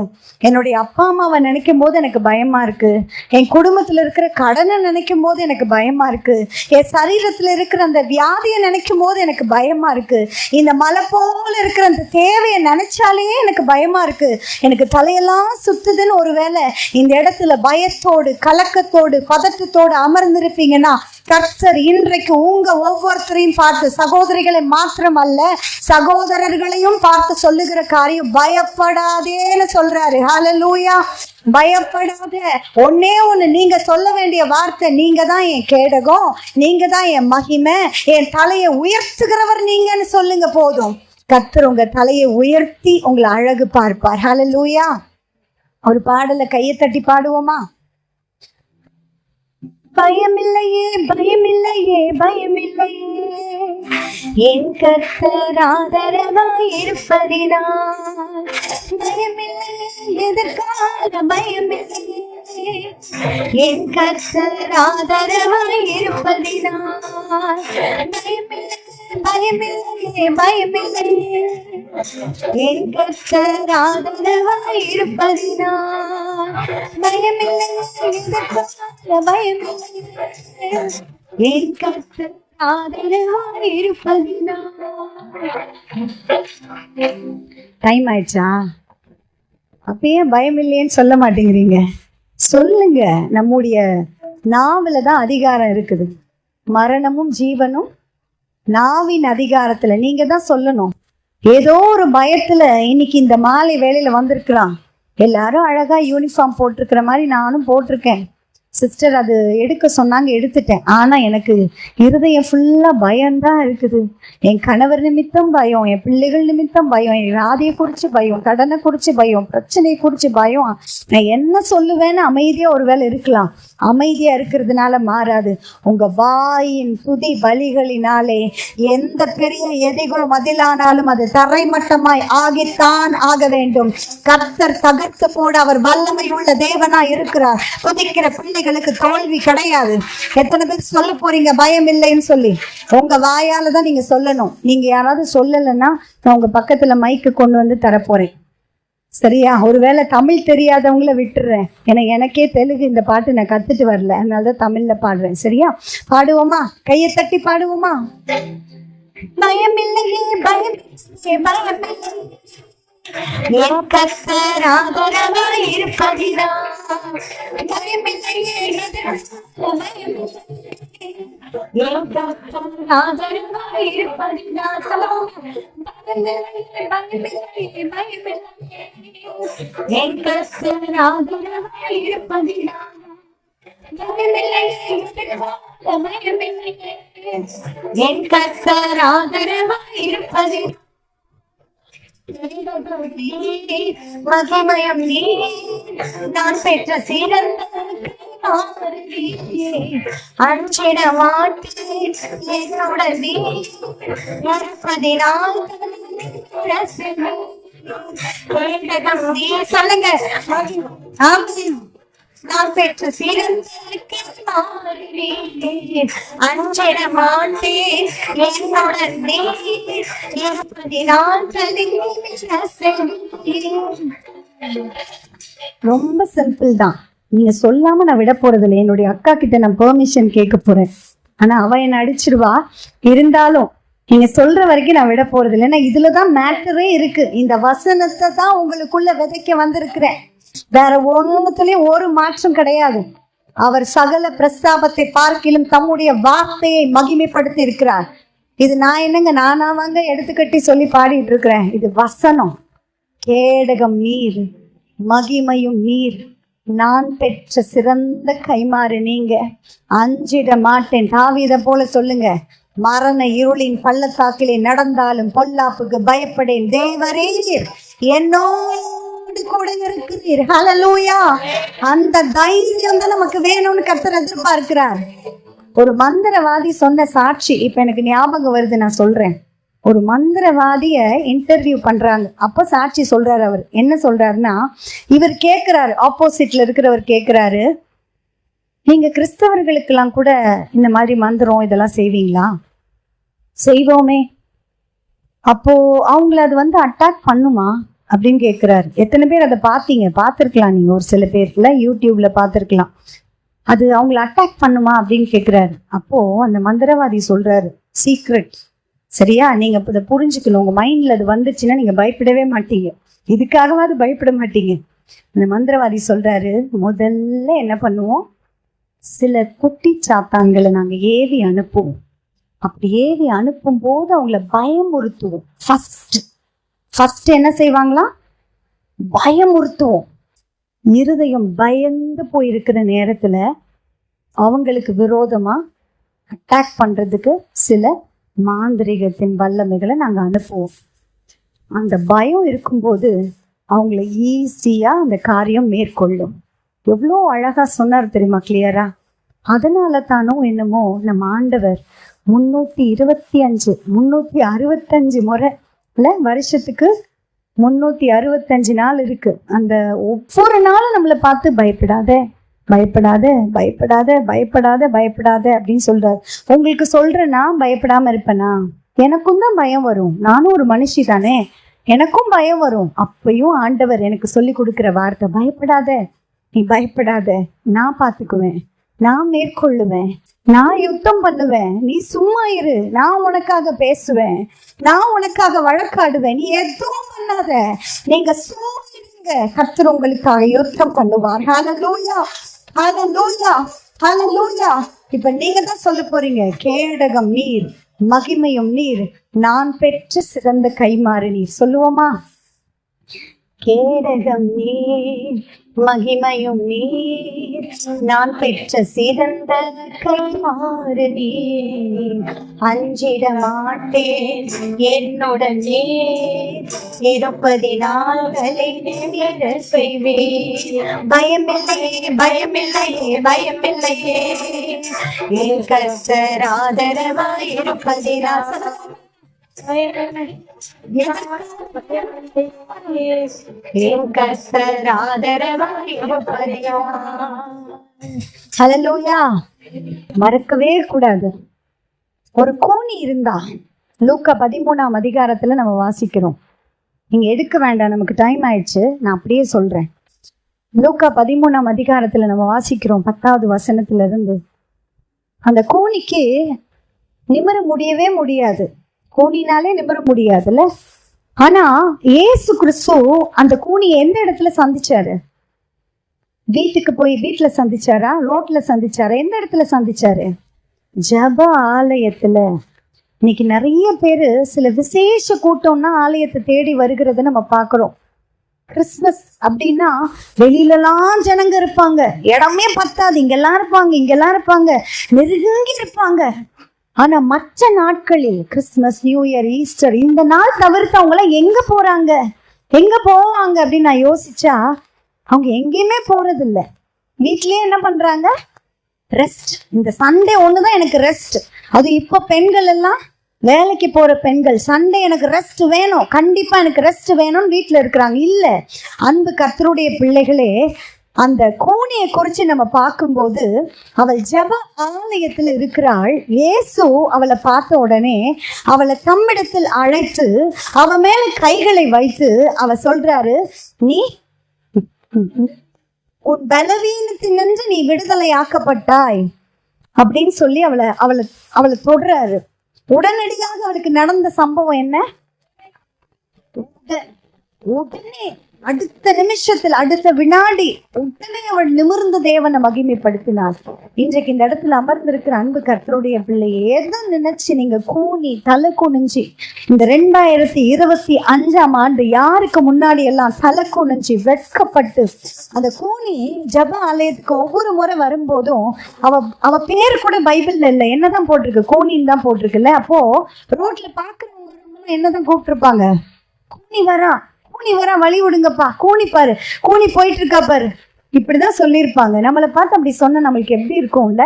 என்னுடைய அப்பா அம்மாவை நினைக்கும் போது எனக்கு பயமா இருக்கு, என் குடும்பத்துல இருக்கிற கடனை நினைக்கும் போது எனக்கு பயமா இருக்கு, என் சரீரத்துல இருக்கிற அந்த வியாதியை நினைக்கும் போது எனக்கு பயமா இருக்கு, இந்த மலை போல இருக்கிற அந்த தேவையை நினைச்சாலே எனக்கு பயமா இருக்கு, எனக்கு தலையெல்லாம் சுத்துதுன்னு ஒருவேளை இந்த இடத்துல பயத்தோடு, கலக்கத்தோடு, பதட்டத்தோடு அமர்ந்திருப்பீங்கன்னா கர்த்தர் இன்றைக்கு உங்க ஒவ்வொருத்தரையும் பார்த்து, சகோதரிகளை மாத்திரம் அல்ல சகோதரர்களையும் பார்த்து சொல்லுகிற காரியம், பயப்படாதேன்னு சொல்றாரு. ஹல்லேலூயா. பயப்படாத. ஒன்னே ஒண்ணு நீங்க சொல்ல வேண்டிய வார்த்தை, நீங்க தான் என் கேடகம், நீங்க தான் என் மகிமை, என் தலையை உயர்த்துகிறவர் நீங்கன்னு சொல்லுங்க போதும். கர்த்தர் உங்க தலையை உயர்த்தி உங்களை அழகு பார்ப்பார். ஹல்லேலூயா. ஒரு பாடலை கையை தட்டி பாடுவோமா? பயமில்லையே, பயமில்லையே, பயமில்லையே, என் கர்த்தர் ஆதரவாய் இருப்பதினால். பயமில்லையே, எதற்காக பயமில்லையே, என் கர்த்தர் ஆதரவாய் இருப்பதினால். பயமில்லையே, பயமில்லையே, பயமில்லையே, என் கர்த்தர் ஆதரவாய் இருப்பதினால். பயமில்லையே, எதற்காக பயமில்லையே, என் கர்த்தர் ஆதரவாய் இருப்பதினால். டைம் ஆயிடுச்சா? அப்பயே பயம் இல்லையேன்னு சொல்ல மாட்டேங்கிறீங்க. சொல்லுங்க. நம்முடைய நாவில தான் அதிகாரம் இருக்குது. மரணமும் ஜீவனும் நாவின் அதிகாரத்துல. நீங்க தான் சொல்லணும். ஏதோ ஒரு பயத்துல இன்னைக்கு இந்த மாலை வேளையில வந்திருக்கலாம். எல்லாரும் அழகா யூனிஃபார்ம் போட்டிருக்கிற மாதிரி நானும் போட்டிருக்கேன். சிஸ்டர் அது எடுக்க சொன்னாங்க, எடுத்துட்டேன். ஆனா எனக்கு இருதயம் ஃபுல்லா பயம்தான் இருக்குது. என் கணவர் நிமித்தம் பயம், என் பிள்ளைகள் நிமித்தம் பயம், என் வியாதியை குறிச்சு பயம், கடனை குறிச்சு பயம், பிரச்சனையை குறிச்சு பயம். நான் என்ன சொல்லுவேன்னு அமைதியா ஒருவேளை இருக்கலாம். அமைதியா இருக்கிறதுனால மாறாது. உங்க வாயின் துதி பலிகளினாலே எந்த பெரிய எதிகோ மதிலானாலும் அது தரைமட்டமாய் ஆகித்தான் ஆக வேண்டும். கர்த்தர் தகர்த்து போட அவர் வல்லமை உள்ள தேவனா இருக்கிறார். துதிக்கிற பிள்ளை பிள்ளைகளுக்கு தோல்வி கிடையாது. எத்தனை பேர் சொல்ல போறீங்க பயம் இல்லைன்னு சொல்லி? உங்க வாயால தான் நீங்க சொல்லணும். நீங்க யாராவது சொல்லலைன்னா நான் உங்க பக்கத்துல மைக்கு கொண்டு வந்து தரப்போறேன். சரியா? ஒருவேளை தமிழ் தெரியாதவங்கள விட்டுறேன். ஏன்னா எனக்கே தெலுங்கு இந்த பாட்டு நான் கத்துட்டு வரல, அதனாலதான் தமிழ்ல பாடுறேன். சரியா? பாடுவோமா? கையை தட்டி பாடுவோமா? பயமில்லையே பயமில்லையே பயமில்லை, என் கர்த்தர் ஆதரவாய் இருப்பதினால். பயமில்லையே பயமில்லை, என் கர்த்தர் ஆதரவாய் இருப்பதினால். பயமில்லையே பயமில்லையே பயமில்லை, என் கர்த்தர் ஆதரவாய் இருப்பதினால். என் கர்த்தர் ஆதரவாய் இருப்பதினால். மகிமையும் நீ, நான் பெற்ற சிறந்த அஞ்சிட மாட்டேன், என்னுடன் நீ இருப்பதினால். நீ சொல்லுங்க. நான் பெற்ற சிறந்த அஞ்சிட மாட்டேன், என்னுடன் நீ இருப்பதினால். ரொம்ப சிம்பிள் தான். நீங்க சொல்லாம நான் விட போறது இல்லை. என்னுடைய அக்கா கிட்ட நான் பெர்மிஷன் கேட்க போறேன். ஆனா அவ என்ன அடிச்சிருவா. இருந்தாலும் நீங்க சொல்ற வரைக்கும் நான் விட போறது இல்லை. ஏன்னா இதுலதான் மேட்டரே இருக்கு. இந்த வசனத்தை தான் உங்களுக்குள்ள விதைக்க வந்திருக்கிறேன். வேற ஒண்ணுத்துலயும் ஒரு மாற்றம் கிடையாது. அவர் சகல பிரஸ்தாபத்தை பார்க்கிலும் தம்முடைய வார்த்தையை மகிமைப்படுத்தி இருக்கிறார். இது நான் என்னங்க நானாவாங்க எடுத்துக்கட்டி சொல்லி பாடிட்டு இருக்கிறேன். இது வசனம். கேடகம் நீர், மகிமையும் நீர், நான் பெற்ற சிறந்த கைமாறு நீங்க, அஞ்சிட மாட்டேன். தாவீதை போல சொல்லுங்க. மரண இருளின் பள்ளத்தாக்கிலே நடந்தாலும் பொல்லாப்புக்கு பயப்படேன், தேவரே என்னோடு கூட இருக்கிறீர். ஹல்லேலூயா. அந்த தைரியம் தான் நமக்கு வேணும்னு கர்த்தர் எதிர்பார்க்கிறார். ஒரு மந்திரவாதி சொன்ன சாட்சி இப்ப எனக்கு ஞாபகம் வருது, நான் சொல்றேன். ஒரு மந்திரவாதிய இன்டர்வியூ பண்றாங்க. அப்ப சாட்சி சொல்றாரு. அவர் என்ன சொல்றாருன்னா, இவர் கேட்கிறாரு, ஆப்போசிட்ல இருக்கிறவர் கேட்கிறாரு, நீங்க கிறிஸ்தவர்களுக்கெல்லாம் கூட இந்த மாதிரி மந்திரம் இதெல்லாம் செய்வீங்களா? செய்வோமே. அப்போ அவங்கள அது அட்டாக் பண்ணுமா அப்படின்னு கேட்கிறாரு. எத்தனை பேர் அதை பார்த்திருக்கலாம். நீங்க ஒரு சில பேர்ல யூடியூப்ல பார்த்திருக்கலாம். அது அவங்கள அட்டாக் பண்ணுமா அப்படின்னு கேட்கிறாரு. அப்போ அந்த மந்திரவாதி சொல்றாரு, சீக்ரெட். சரியா? நீங்க இதை புரிஞ்சுக்கணும். உங்க மைண்ட்ல அது வந்துச்சுன்னா நீங்க பயப்படவே மாட்டீங்க. இதுக்காகவாது பயப்பட மாட்டீங்க. அந்த மந்திரவாதி சொல்றாரு, முதல்ல என்ன பண்ணுவோம், சில குட்டி சாத்தான்களை நாங்க ஏவி அனுப்புவோம். அப்படி ஏவி அனுப்பும் போது அவங்கள பயமுறுத்துவோம். ஃபர்ஸ்ட் என்ன செய்வாங்களா? பயமுறுத்துவோம். இருதயம் பயந்து போயிருக்கிற நேரத்துல அவங்களுக்கு விரோதமா அட்டாக் பண்றதுக்கு சில மாந்திரிகத்தின் வல்லமைகளை நாங்க அனுப்புவோம். அந்த பயம் இருக்கும்போது அவங்கள ஈஸியா அந்த காரியம் மேற்கொள்ளும். எவ்வளோ அழகா சொன்னார் தெரியுமா, கிளியரா? அதனால தானோ என்னமோ நம்ம ஆண்டவர் 365 முறை இல்ல, வருஷத்துக்கு 365 நாள் இருக்கு. அந்த ஒவ்வொரு நாளும் நம்மளை பார்த்து பயப்படாத பயப்படாத பயப்படாத பயப்படாத பயப்படாத அப்படின்னு சொல்றாரு. உங்களுக்கு சொல்றேன்னா பயப்படாம இருப்பேனா? எனக்கும் தான் பயம் வரும். நானும் ஒரு மனுஷி தானே, எனக்கும் பயம் வரும். அப்பயும் ஆண்டவர் எனக்கு சொல்லி கொடுக்கிற வார்த்தை, பயப்படாத, நீ பயப்படாத, நான் பார்த்துக்குவேன், நான் மேற்கொள்ளுவேன், நான் யுத்தம் பண்ணுவேன், நீ சும்மா இரு, நான் உனக்காக பேசுவேன், நான் உனக்காக வழக்காடுவேன், நீ எதுவும் பண்ணாத, நீங்க சும்மா இருங்க, கர்த்தர் உங்களுக்காக யுத்தம் பண்ணுவார். ஹல்லேலூயா, ஹல்லேலூயா, ஹல்லேலூயா. இப்ப நீங்க தான் சொல்ல போறீங்க, கேடகம் நீர், மகிமையும் நீர், நான் பெற்ற சிறந்த கைமாறு நீர். சொல்லுவோமா? கேடகம் நீர், மகிமையும் நீர், நான் பெற்ற சிறந்த கைமாறு நீர், அஞ்சிட மாட்டேன், என்னுடன் நீர் இருப்பதினால் செய்வேன். பயமில்லையே பயமில்லையே பயமில்லையே, என் கர்த்தர் ஆதரவாய் இருப்பதினால். ஹல்லேலூயா. மறக்கவே கூடாது. ஒரு கூனி இருந்தா லூக்கா 13ஆம் அதிகாரத்துல நம்ம வாசிக்கிறோம். நீங்க எடுக்க வேண்டாம், நமக்கு டைம் ஆயிடுச்சு, நான் அப்படியே சொல்றேன். லூக்கா 13ஆம் அதிகாரத்துல நம்ம வாசிக்கிறோம் 10வது வசனத்துல இருந்து. அந்த கூனிக்கு நிமிர முடியவே முடியாது. கூனினாலே நிமிர முடியாதுல்ல. ஆனா இயேசு கிறிஸ்து அந்த கூனியை எந்த இடத்துல சந்திச்சாரு? வீட்டுக்கு போய் வீட்டுல சந்திச்சாரா? ரோட்ல சந்திச்சாரா? எந்த இடத்துல சந்திச்சாரு? ஜப ஆலயத்துல. இன்னைக்கு நிறைய பேரு சில விசேஷ கூட்டம்னா ஆலயத்தை தேடி வருகிறத நம்ம பாக்குறோம். கிறிஸ்துமஸ் அப்படின்னா வெளியிலலாம் ஜனங்க இருப்பாங்க, இடமே பத்தாது, இங்கெல்லாம் இருப்பாங்க, இங்கெல்லாம் இருப்பாங்க, நெருங்கி இருப்பாங்க. ஆனா மற்ற நாட்களில் கிறிஸ்துமஸ், நியூ இயர், ஈஸ்டர், இந்த நாள் தவிர்த்து அவங்க எல்லாம் எங்க போறாங்க, எங்க போவாங்க அப்படின்னு நான் யோசிச்சா அவங்க எங்கேயுமே போறது இல்லை. வீட்லயே என்ன பண்றாங்க? ரெஸ்ட். இந்த சண்டே ஒண்ணுதான் எனக்கு ரெஸ்ட். அது இப்ப பெண்கள் எல்லாம் வேலைக்கு போற பெண்கள், சண்டே எனக்கு ரெஸ்ட் வேணும், கண்டிப்பா எனக்கு ரெஸ்ட் வேணும்னு வீட்டுல இருக்கிறாங்க. இல்ல அன்பு கர்த்தருடைய பிள்ளைகளே, அந்த கூனியை குறிச்சு நம்ம பார்க்கும்போது அவள் ஜெப ஆலயத்தில் இருக்கிறாள். இயேசு அவளை பார்த்த உடனே அவளை தம்மிடத்தில் அழைத்து அவ மேல கைகளை வைத்து அவ சொல்றாரு, நீ உன் பலவீனத்தினின்று நீ விடுதலையாக்கப்பட்டாய் அப்படின்னு சொல்லி அவளை அவளை அவளை தொடுறாரு. உடனடியாக அவளுக்கு நடந்த சம்பவம் என்ன? உடனே அடுத்த நிமிஷத்தில், அடுத்த வினாடி உடனே அவள் நிமிர்ந்த தேவனை மகிமைப்படுத்தினாள். இன்றைக்கு இந்த இடத்துல அமர்ந்திருக்கிற அன்பு கர்த்தருடைய பிள்ளையை எதை நினைச்சு நீங்க கூனி தலை குனிஞ்சி இந்த 2025ஆம் ஆண்டு யாருக்கு முன்னாடி எல்லாம் தலை குனிஞ்சி வெட்கப்பட்டு அந்த கூனி ஜப ஆலயத்துக்கு ஒவ்வொரு முறை வரும்போதும் அவ பேர் கூட பைபிள்ல இல்லை, என்னதான் போட்டிருக்கு? கூனின்னு தான் போட்டிருக்குல்ல. அப்போ ரோட்ல பாக்குறவங்க என்னதான் கூப்பிட்டுருப்பாங்க? கூனி வரா, கூனி வரா, வழி விடுங்கப்பா, கூனி பாரு, கூனி போயிட்டு இருக்கா பாரு, இப்படிதான் சொல்லியிருப்பாங்க. நம்மளை பார்த்து அப்படி சொன்னா நம்மளுக்கு எப்படி இருக்கும்ல?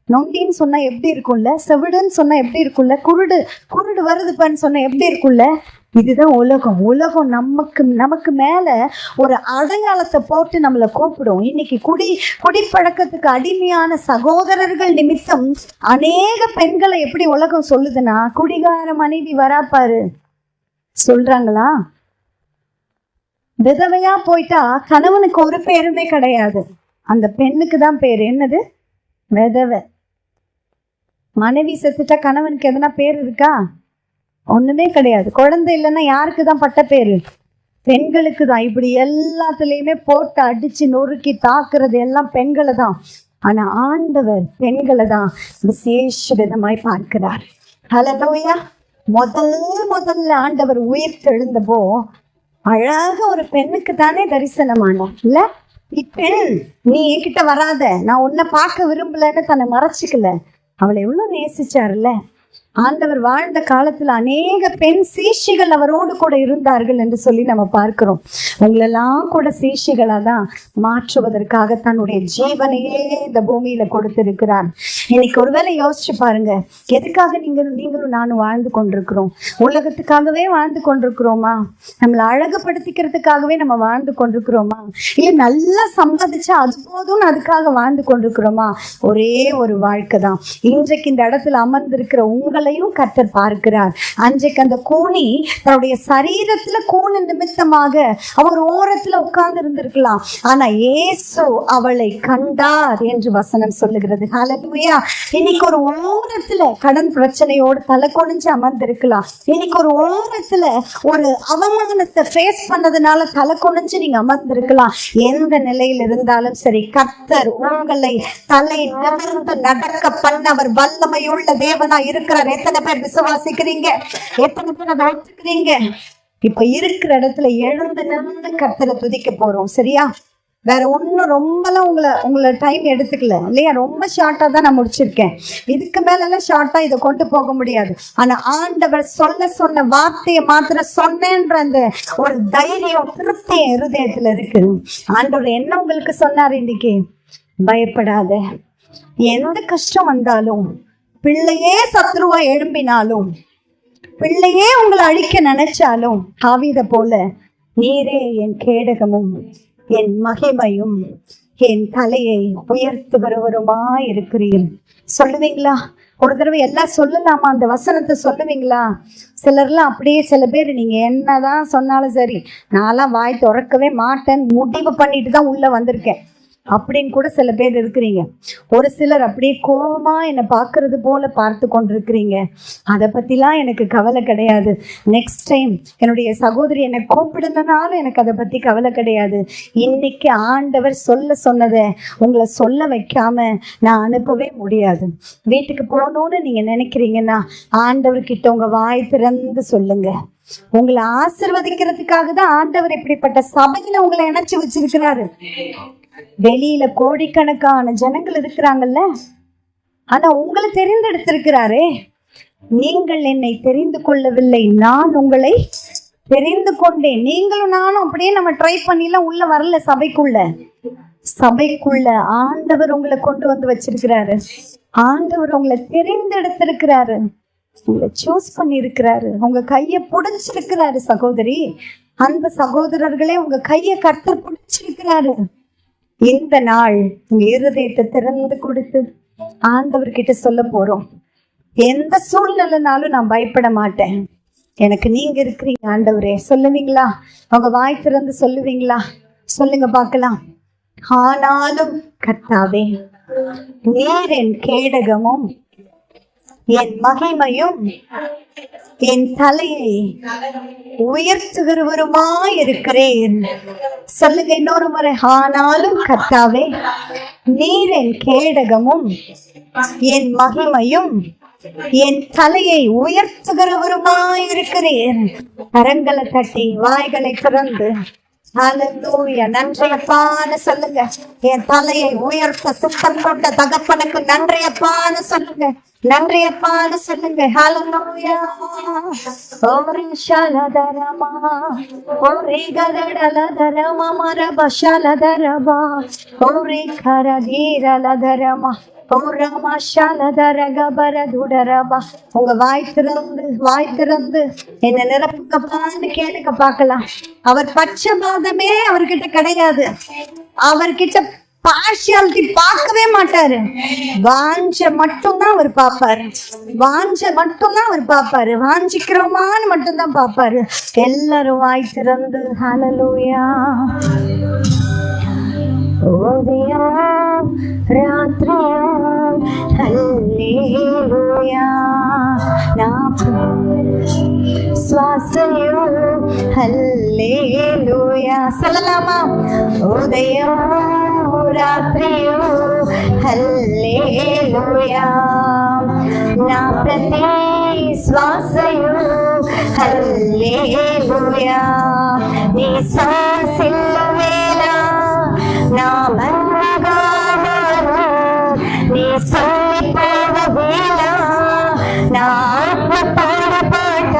நொண்டின்னு சொன்னா எப்படி இருக்கும்ல? செவிடுன்னு சொன்னா எப்படி இருக்கும்ல? குருடு குருடு வருதுப்பான்னு சொன்னா எப்படி இருக்கும்ல? இதுதான் உலகம். உலகம் நமக்கு மேல ஒரு அடையாளத்தை போட்டு நம்மளை கூப்பிடும். இன்னைக்கு குடிப்பழக்கத்துக்கு அடிமையான சகோதரர்கள் நிமித்தம் அநேக பெண்களை எப்படி உலகம் சொல்லுதுன்னா, குடிகார மனைவி வராப்பாரு சொல்றாங்களா? விதவையா போயிட்டா கணவனுக்கு ஒரு பேருமே கிடையாது, அந்த பெண்ணுக்கு தான் பேரு. என்னது? விதவை. மனைவி செத்துட்டா கணவனுக்கு எதனா பேர் இருக்கா? ஒண்ணுமே கிடையாது. குழந்தை இல்லைன்னா யாருக்கு தான் பட்ட பேரு? பெண்களுக்கு தான். இப்படி எல்லாத்துலயுமே போட்டு அடிச்சு நொறுக்கி தாக்குறது எல்லாம் பெண்களை தான். ஆனா ஆண்டவர் பெண்களை தான் விசேஷ விதமாய் பார்க்கிறார். ஹல்லேலூயா. முதல்ல ஆண்டவர் உயிர் தெழுந்தப்போ அழகாக ஒரு பெண்ணுக்கு தானே தரிசனமானார் இல்ல? இப்பெண் நீ என்கிட்ட வராத, நான் உன்னை பார்க்க விரும்பலன்னு தன்னை மறைச்சிக்கல. அவளை எவ்வளவு நேசிச்சார்ல. ஆண்டவர் வாழ்ந்த காலத்துல அநேக பெண் சீஷிகள் அவரோடு கூட இருந்தார்கள் என்று சொல்லி நம்ம பார்க்கிறோம். உங்களெல்லாம் கூட சீஷிகளா தான் மாற்றுவதற்காக தன்னுடைய ஜீவனையே இந்த பூமியில கொடுத்திருக்கிறார். இன்னைக்கு ஒருவேளை யோசிச்சு பாருங்க, எதுக்காக நீங்களும் நானும் வாழ்ந்து கொண்டிருக்கிறோம்? உலகத்துக்காகவே வாழ்ந்து கொண்டிருக்கிறோமா? நம்மளை அழகுபடுத்திக்கிறதுக்காகவே நம்ம வாழ்ந்து கொண்டிருக்கிறோமா? இல்ல நல்லா சம்பாதிச்சா அது போதும்னு அதுக்காக வாழ்ந்து கொண்டிருக்கிறோமா? ஒரே ஒரு வாழ்க்கை தான். இன்றைக்கு இந்த இடத்துல அமர்ந்திருக்கிற உங்களையும் கர்த்தர் பார்க்கிறார். அன்றைக்கு அந்த கூனி தன்னுடைய சரீரத்துல கூனு நிமித்தமாக அவர் ஓரத்துல உட்கார்ந்து இருந்திருக்கலாம். ஆனா இயேசு அவளை கண்டார் என்று வசனம் சொல்லுகிறது. ஹல்லேலூயா. இன்னைக்கு ஒரு ஓரத்துல கடன் பிரச்சனையோடு தலை குனிஞ்சு அமர்ந்திருக்கலாம். இன்னைக்கு ஒரு ஓரத்துல ஒரு அவமானத்தை ஃபேஸ் பண்ணதுனால தலை குனிஞ்சு நீங்க அமர்ந்திருக்கலாம். எந்த நிலையில் இருந்தாலும் சரி, கர்த்தர் உங்களை தலை நிமிர்ந்து நடக்க பண்ண அவர் வல்லமையுள்ள தேவனா இருக்கிறார். எத்தனை பேர் விசுவாசிக்கிறீங்க? எத்தனை பேர் அதை ஒத்துக்கிறீங்க? இப்ப இருக்கிற இடத்துல எழுந்து நின்று கர்த்தரை துதிக்க போறோம். சரியா? வேற ஒன்னும் ரொம்பலாம் உங்களை டைம் எடுத்துக்கல இல்லையா? ரொம்ப ஷார்ட்டா தான் நான் முடிச்சிருக்கேன். இதுக்கு மேல எல்லாம் ஷார்ட்டா இதை கொண்டு போக முடியாது. ஆனா ஆண்டவர் சொன்ன வார்த்தையை மாத்திரம் சொன்னேன்ற அந்த ஒரு தைரியம், திருப்தி இருதயத்துல இருக்கு. ஆண்டவர் என்ன உங்களுக்கு சொன்னார் இன்னைக்கு? பயப்படாத. எந்த கஷ்டம் வந்தாலும், பிள்ளையே சத்ருவா எழும்பினாலும், பிள்ளையே உங்களை அழிக்க நினைச்சாலும் தாவீதை போல நீரே என் கேடகமும் என் மகிமையும் என் தலையை உயர்த்துகிறவருமாய் இருக்கிறீர். சொல்லுவீங்களா? ஒரு தடவை எல்லாம் சொல்லலாமா? அந்த வசனத்தை சொல்லுவீங்களா? சிலர்லாம் அப்படியே, சில பேர் நீங்க என்னதான் சொன்னாலும் சரி, நான்லாம் வாய் திறக்கவே மாட்டேன், முடிவு பண்ணிட்டு தான் உள்ள வந்திருக்கேன் அப்படின்னு கூட சில பேர் இருக்கிறீங்க. ஒரு சிலர் அப்படியே கோபமா என்னை பார்க்கறது போல பார்த்து கொண்டிருக்கிறீங்க. அதை பத்திலாம் எனக்கு கவலை கிடையாது. நெக்ஸ்ட் டைம் என்னுடைய சகோதரி என்னை கூப்பிடுனாலும் எனக்கு அதை பத்தி கவலை கிடையாது. இன்னைக்கு ஆண்டவர் சொல்ல சொன்னதை உங்களை சொல்ல வைக்காம நான் அனுப்பவே முடியாது. வீட்டுக்கு போகணும்னு நீங்க நினைக்கிறீங்கன்னா ஆண்டவர்கிட்ட உங்க வாய் திறந்து சொல்லுங்க. உங்களை ஆசீர்வதிக்கிறதுக்காக தான் ஆண்டவர் இப்படிப்பட்ட சபையில உங்களை இணைச்சு வச்சிருக்கிறாரு. வெளியில கோடிக்கணக்கான ஜனங்கள் இருக்கிறாங்கல்ல, ஆனா உங்களை தெரிந்தெடுத்திருக்கிறாரே. நீங்கள் என்னை தெரிந்து கொள்ளவில்லை, நான் உங்களை தெரிந்து கொண்டேன். நீங்களும் நானும் அப்படியே நம்ம ட்ரை பண்ணிலாம் உள்ள வரல. சபைக்குள்ள ஆண்டவர் உங்களை கொண்டு வந்து வச்சிருக்கிறாரு. ஆண்டவர் உங்களை தெரிந்தெடுத்திருக்கிறாரு, உங்களை சூஸ் பண்ணி இருக்கிறாரு, உங்க கைய புடிச்சிருக்கிறாரு. சகோதரி, அன்பு சகோதரர்களே, உங்க கைய கர்த்தர் புடிச்சிருக்கிறாரு. இந்த நாள் உங்க இருதயத்தை திறந்து கொடுத்து ஆண்டவர்கிட்ட சொல்ல போறோம். எந்த சூழ்நிலைனாலும் நான் பயப்பட மாட்டேன், எனக்கு நீங்க இருக்கிறீங்க ஆண்டவரே. சொல்லுவீங்களா? உங்க வாய் திறந்து சொல்லுவீங்களா? சொல்லுங்க பார்க்கலாம். ஆனாலும் கர்த்தாவே, நீர் என் கேடகமும் என் மகிமையும் என் தலையை உயர்த்துகிறவருமாய் இருக்கிறேன். சொல்லுங்க இன்னொரு முறை. ஆனாலும் கர்த்தாவே, நீர் என் கேடகமும் என் மகிமையும் என் தலையை உயர்த்துகிறவருமாய் இருக்கிறேன். கரங்களை தட்டி வாய்களை திறந்து ஹல்லேலூயா, நன்றியப்பான்னு சொல்லுங்க. என் தலையை உயர்த்த சுத்தம் கொண்ட தகப்பனுக்கு நன்றியப்பான்னு சொல்லுங்க. நன்றியப்பான்னு சொல்லுங்க. ஹல்லேலூயா. ஓரி ஷலதரமா ஓரி கரடலதரமா மரபஷலதரபா ஓரி கரதீரலதரமா ஓரமா ஷலதரகபரதுடரபா. உங்க வாய் திறந்து என்ன நிரப்புக்கப்பான்னு கேளுங்க பார்க்கலாம். அவர் பட்சபாதமே அவர்கிட்ட கிடையாது. அவர்கிட்ட பார்ஷியாலிட்டி பார்க்கவே மாட்டாரு. வாஞ்ச மட்டும்தான் அவர் பார்ப்பாரு. வாஞ்சிக்கிறோமான்னு மட்டும்தான் பார்ப்பாரு. எல்லாரும் வாய் திறந்து ஹல்லேலூயா. ஓதியா ராத்ரியா ஹல்லேலூயா. சுவாசையோ ஹல்லேலூயா. சொல்லலாமா? உதயம் ராத்ரியோ హల్లెలూయా నా ప్రతి శ్వాసయు హల్లెలూయా నీ శ్వాసల వేళ నా మరణగాను నీ సన్నిపవ వేళ నా ఆత్మ పాట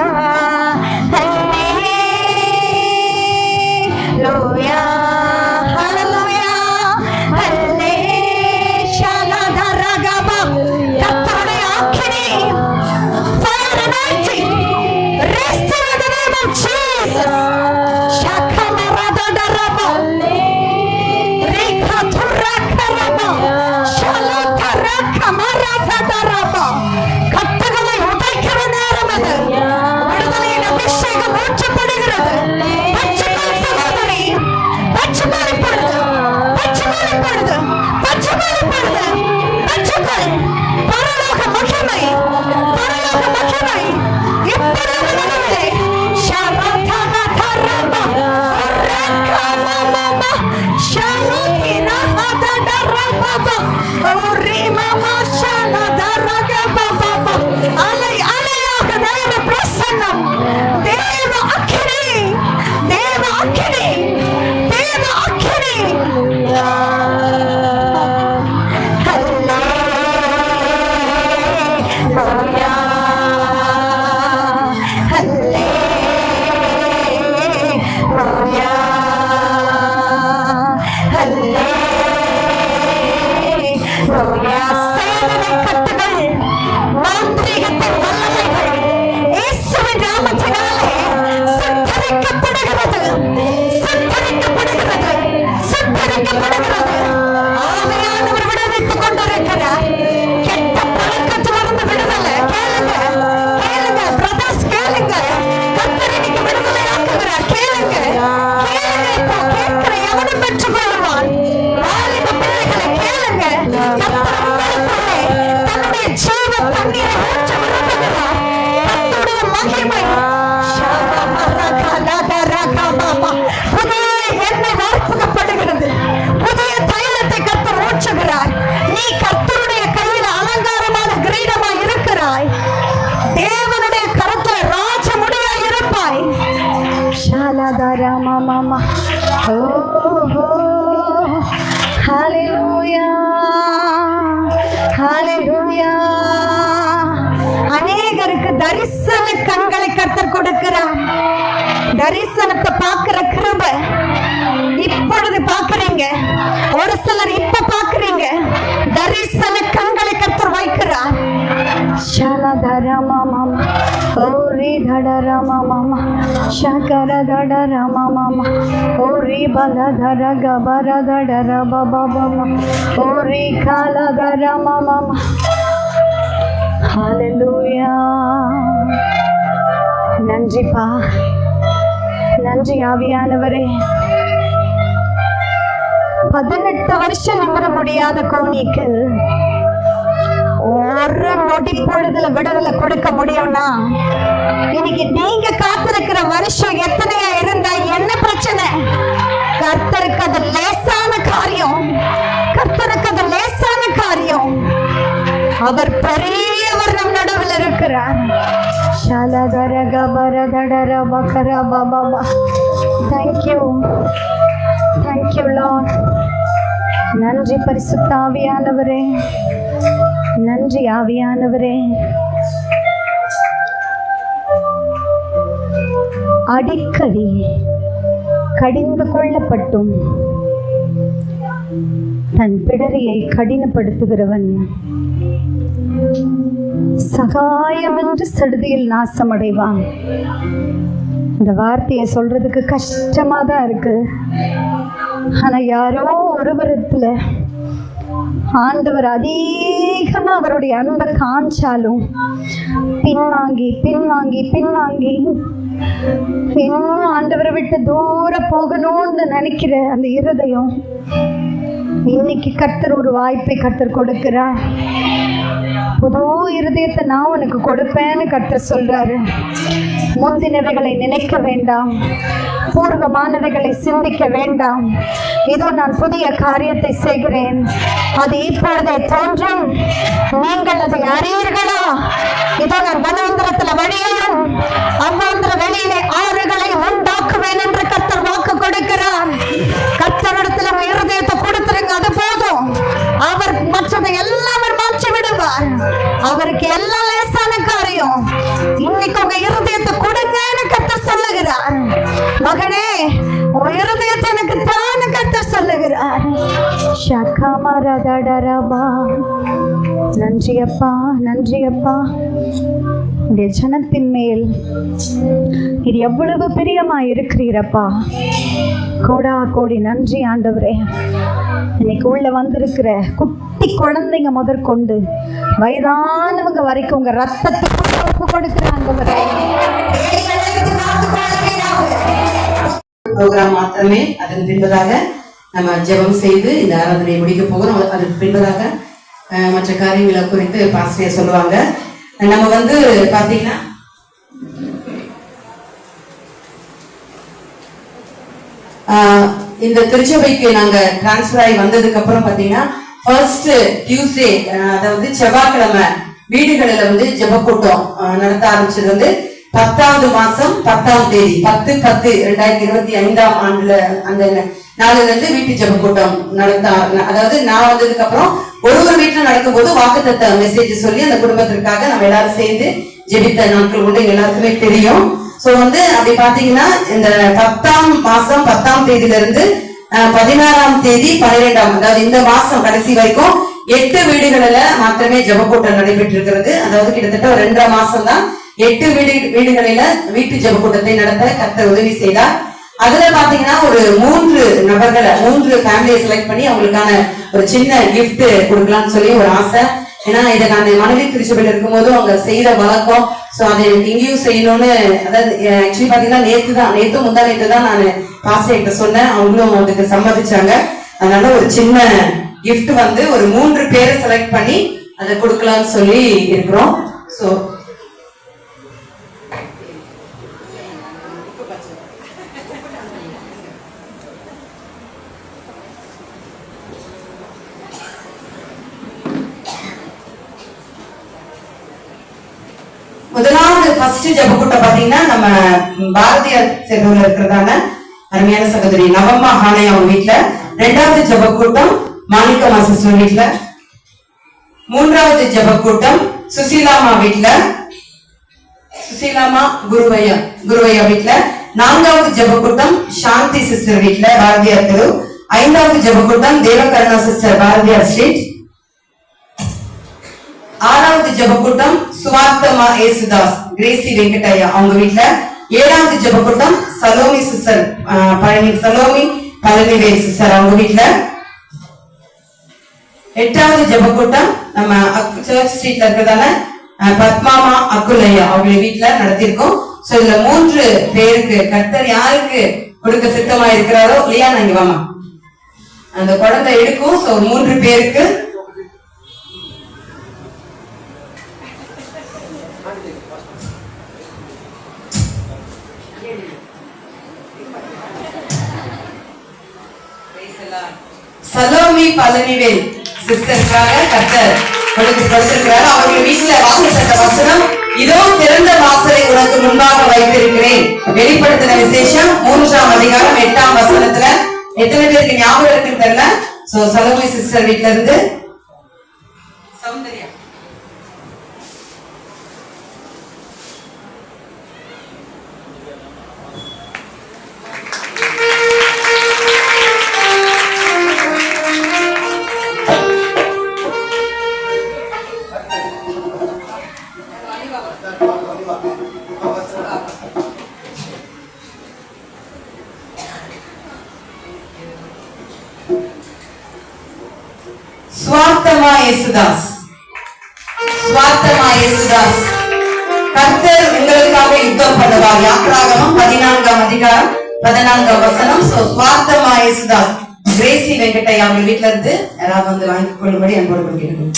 హల్లెలూయా இயேசுவின் நாமத்தினாலே சுட்டரிக்கப்படுகிறது, சுட்டரிக்கப்படுகிறது, சுட்டரிக்கப்படுகிறது. ஆவியானவர் விடுவித்துக் கொண்டிருக்கிறார். கெட்ட பழக்கத்திலிருந்து விடுதலை. கேளுங்க, கேளுங்க பிரதர்ஸ், கேளுங்க. கர்த்தர் இன்னைக்கு விடுதலை ஆக்குகிறார். கேளுங்க, கேளுங்க. இப்போ கேட்கிற எவனும் பெற்றுக் கொள்வான். வாலிப பிள்ளைகளை கேளுங்க. கர்த்தர் உங்களுக்குள்ளே தன்னுடைய ஜீவ தண்ணீரை ஊற்ற விரும்புகிறார். கர்த்தருடைய மகிமை புதிய எண்ணெய் வார்ப்புகப்படுகிறது. புதிய தைலத்தை கர்த்தர் ஊற்றுகிறார். நீ கர்த்தருடைய கையில் அலங்காரமான கிரீடமாய் இருக்கிறாய். தேவனுடைய கரத்தில் ராஜ முடியாய் இருப்பாய். ஷாலாதாராமா மாமா. ஓ ஹalleluya, ஹalleluya. அநேகருக்கு தரிசன கண்களை கர்த்தர் கொடுக்கிறார். தரிசனத்தை பார்க்கிற கிருபை இப்பொழுது பார்க்கிறீங்க. ஒரு சிலர் இப்ப பார்க்கிறீங்க. தரிசன கண்களை கர்த்தர் வைக்கிறார். ஷலதரமா மாமா, ஓரி தடரமா மாமா, ஷகரதடரமா மாமா, ஓரி பலதர கபரதடர பாபா மாமா, ஓரி காலதரமா மாமா. ஹalleluya. நன்றிப்பா, நன்றி ஆவியானவரே. 18 வருஷம் நம்பர முடியாத கோணிக்கு ஒரு நொடி பொழுதுல விடுதலை கொடுக்க முடியும்னா, இன்னைக்கு நீங்க காத்திருக்கிற வருஷம் எத்தனையா இருந்தா என்ன பிரச்சனை? கர்த்தருக்கு அது லேசான காரியம். கர்த்தருக்கு அது லேசான காரியம். அவர் பெரியவர் நம் நடுவில் இருக்கிறார். Thank you, thank you Lord. நன்றி பரிசுத்த ஆவியானவரே, நன்றி ஆவியானவரே. அடிக்கடி கடிந்து கொள்ளப்பட்டும் தன் பிடரியை கடினப்படுத்துகிறவன் சகாயம் என்று சடுதியில் நாசமடைவான். இந்த வார்த்தையை சொல்றதுக்கு கஷ்டமா தான் இருக்கு. ஆனா யாரோ ஒரு விதத்துல ஆண்டவர் அதிகமா அவருடைய அன்பை காஞ்சாலும் பின்வாங்கி பின்வாங்கி பின்வாங்கி இன்னும் ஆண்டவரை விட்டு தூரம் போகணும்னு நினைக்கிற அந்த இருதயம், இன்னைக்கு கர்த்தர் ஒரு வாய்ப்பை கர்த்தர் கொடுக்கிறார். புது இருதயத்தை நான் உனக்கு கொடுப்பேன்னு கர்த்தர் சொல்றாரு. முந்தினவைகளை நினைக்க வேண்டாம், பூர்வமானவைகளை சிந்திக்க வேண்டாம். இதோ நான் புதிய காரியத்தை செய்கிறேன், அது இப்பொழுதே தோன்றும், நீங்கள் அதை அறியீர்களா? இதோ நான் வனாந்திரத்துல வழியையும் அவ்வாந்திர வெளியிலே ஆறுகளை உண்டாக்குவேன் என்று கர்த்தர் வாக்கு கொடுக்கிறார். கர்த்தரிடத்துல இருதயத்தை கொடுத்துருங்க, அது போதும். அவர் மற்றதை எல்லாம் மாற்றி விடுவார். அவருக்கு எல்லாம் லேசான காரியம். இன்னைக்கு உங்க இருதயத்தை கொடுங்கன்னு கர்த்தர் சொல்லுகிறார். மகனே, உன் இருதயத்தை எனக்கு தானே கர்த்தர் சொல்லுகிறார். நன்றி அப்பா, நன்றி அப்பா. உடைய ஜனத்தின் மேல் இது எவ்வளவு பிரியமாய் இருக்கிறீரப்பா. கோடா கோடி நன்றி ஆண்டவரே. இன்னைக்கு உள்ள வந்திருக்கிற குட்டி குழந்தைங்க முதற்கொண்டு வயதானவங்க வரைக்கும் உங்க ரத்தத்துக்கு ஒப்பு கொடுக்கிற ஆண்டவரே. ப்ரோக்ராம் மாத்திரமே. அதன் பின்பதாக நம்ம ஜெபம் செய்து இந்த ஆராதனையை முடிக்க போகிறோம். அதற்கு பின்பதாக மற்ற காரியங்களை குறித்து பாஸ்டர் சொல்லுவாங்க. நம்ம வந்து பாத்தீங்கன்னா இந்த திருச்சபைக்கு நாங்க டிரான்ஸ்பர் ஆகி வந்ததுக்கு அப்புறம் பாத்தீங்கன்னா ஃபர்ஸ்ட் டியூஸ்டே, அதாவது செவ்வாய்க்கிழமை வீடுகளில் வந்து ஜெப கூட்டம் நடத்த ஆரம்பிச்சது வந்து 10வது மாசம் 10ஆம் தேதி 10/10/2025 ஆண்டுல அந்த நாளில இருந்து வீட்டு ஜெப கூட்டம் நடத்த. அதாவது நான் வந்ததுக்கு அப்புறம் ஒரு வீட்டுல நடக்கும் போது வாக்குத்தத்த மெசேஜ் சொல்லி அந்த குடும்பத்திற்காக நம்ம எல்லாரும் சேர்ந்து ஜெபித்த நாட்கள் உண்டு, எல்லாருக்குமே தெரியும். சோ வந்து அப்படி பாத்தீங்கன்னா இந்த 10ஆம் மாசம் 10ஆம் தேதியில இருந்து 16ஆம் தேதி 12ஆம், அதாவது இந்த மாசம் கடைசி வரைக்கும் 8 வீடுகளில மாத்திரமே ஜெப கூட்டம் நடைபெற்று இருக்கிறது. அதாவது கிட்டத்தட்ட ஒரு 2.5 மாசம் தான் 8 வீடுகளில வீட்டு ஜெப கூட்டத்தை நடத்த கர்த்தர் உதவி செய்தார். அதுல பாத்தீங்கன்னா ஒரு 3 நபர்களை 3 ஃபேமிலியை செலக்ட் பண்ணி அவங்களுக்கான ஒரு சின்ன கிஃப்ட் கொடுக்கலாம்னு சொல்லி ஒரு ஆசை. ஏன்னா இதை நான் மனைவி திருச்சபையில இருக்கும்போது அவங்க செய்யற வழக்கம். சோ அதை எனக்கு இங்கேயும் செய்யணும்னு, அதாவது ஆக்சுவலி பாத்தீங்கன்னா நேத்து முந்தா நேத்து தான் நான் பாஸ்டர் கிட்ட சொன்னேன். அவங்களும் அதுக்கு சம்மதிச்சாங்க. அதனால ஒரு சின்ன கிஃப்ட் வந்து ஒரு 3 பேரை செலக்ட் பண்ணி அதை கொடுக்கலாம்னு சொல்லி இருக்கிறோம். சோ முதலாவது ஃபர்ஸ்ட் ஜெப கூட்டம் பாத்தீங்கன்னா நம்ம பாரதியார் தெருவில் இருக்கிறதான அருமையான சகோதரி நவம்மா ஹானை அவங்க வீட்டுல. 2வது ஜெப கூட்டம் மாணிக்கமா சிஸ்டர் வீட்டுல. 3வது ஜெப கூட்டம் சுசீலாமா வீட்டுல, சுசீலாமா குருவையா வீட்டுல. 4வது ஜெப கூட்டம் சாந்தி சிஸ்டர் வீட்டுல பாரதியார் தெரு. 5வது ஜெப கூட்டம் தேவகருணா சிஸ்டர் பாரதியார் ஸ்ட்ரீட். 6வது ஜெப கூட்டம் சுவார்த்தமா ஏசுதாஸ் கிரேசி வெங்கடையா அவங்க வீட்டுல. 7வது ஜெப கூட்டம் சலோமி சிஸ்டர் சலோமி பழனிவேல் சிஸ்டர் அவங்க வீட்டுல. 8வது ஜெப கூட்டம் நம்ம சர்ச் ஸ்ட்ரீட்ல இருக்கிறதால பத்மாமா அக்குலையா அவங்க வீட்டுல நடத்திருக்கோம். சோ இதுல 3 பேருக்கு கர்த்தர் யாருக்கு கொடுக்க சித்தமா இருக்கிறாரோ இல்லையா, நாங்க வாமா அந்த குழந்தை எடுக்கும். சோ 3 பேருக்கு சலோமி பழனிவேல் சிஸ்டருக்காக கர்த்தர் கொடுத்திருக்கிறார். அவர்கள் வீட்டுல வாசப்பட்ட வசனம், இதோ திறந்த வாசலை உனக்கு முன்பாக வைத்திருக்கிறேன். வெளிப்படுத்தின விசேஷம் 3ஆம் அதிகாரம் 8ஆம் வசனத்துல. எத்தனை பேருக்கு ஞாபகம் இருக்குன்னு தெரியல. சோ சலோமி சிஸ்டர் வீட்டுல இருந்து சௌந்தர்யா சுவார்த்தமா இயேசுதாஸ் கர்த்தர் உங்களுக்காக யுத்தம் பண்ணுவார். யாத்திராகமம் 14ஆம் அதிகாரம் 14ஆம் வசனம். சோ சுவார்த்தமா இயேசுதாஸ் கிரேசி வெங்கடையா அவங்க வீட்டுல இருந்து யாராவது வந்து வாங்கிக் கொள்ளும்படி அன்போடு கேட்கிறோம்.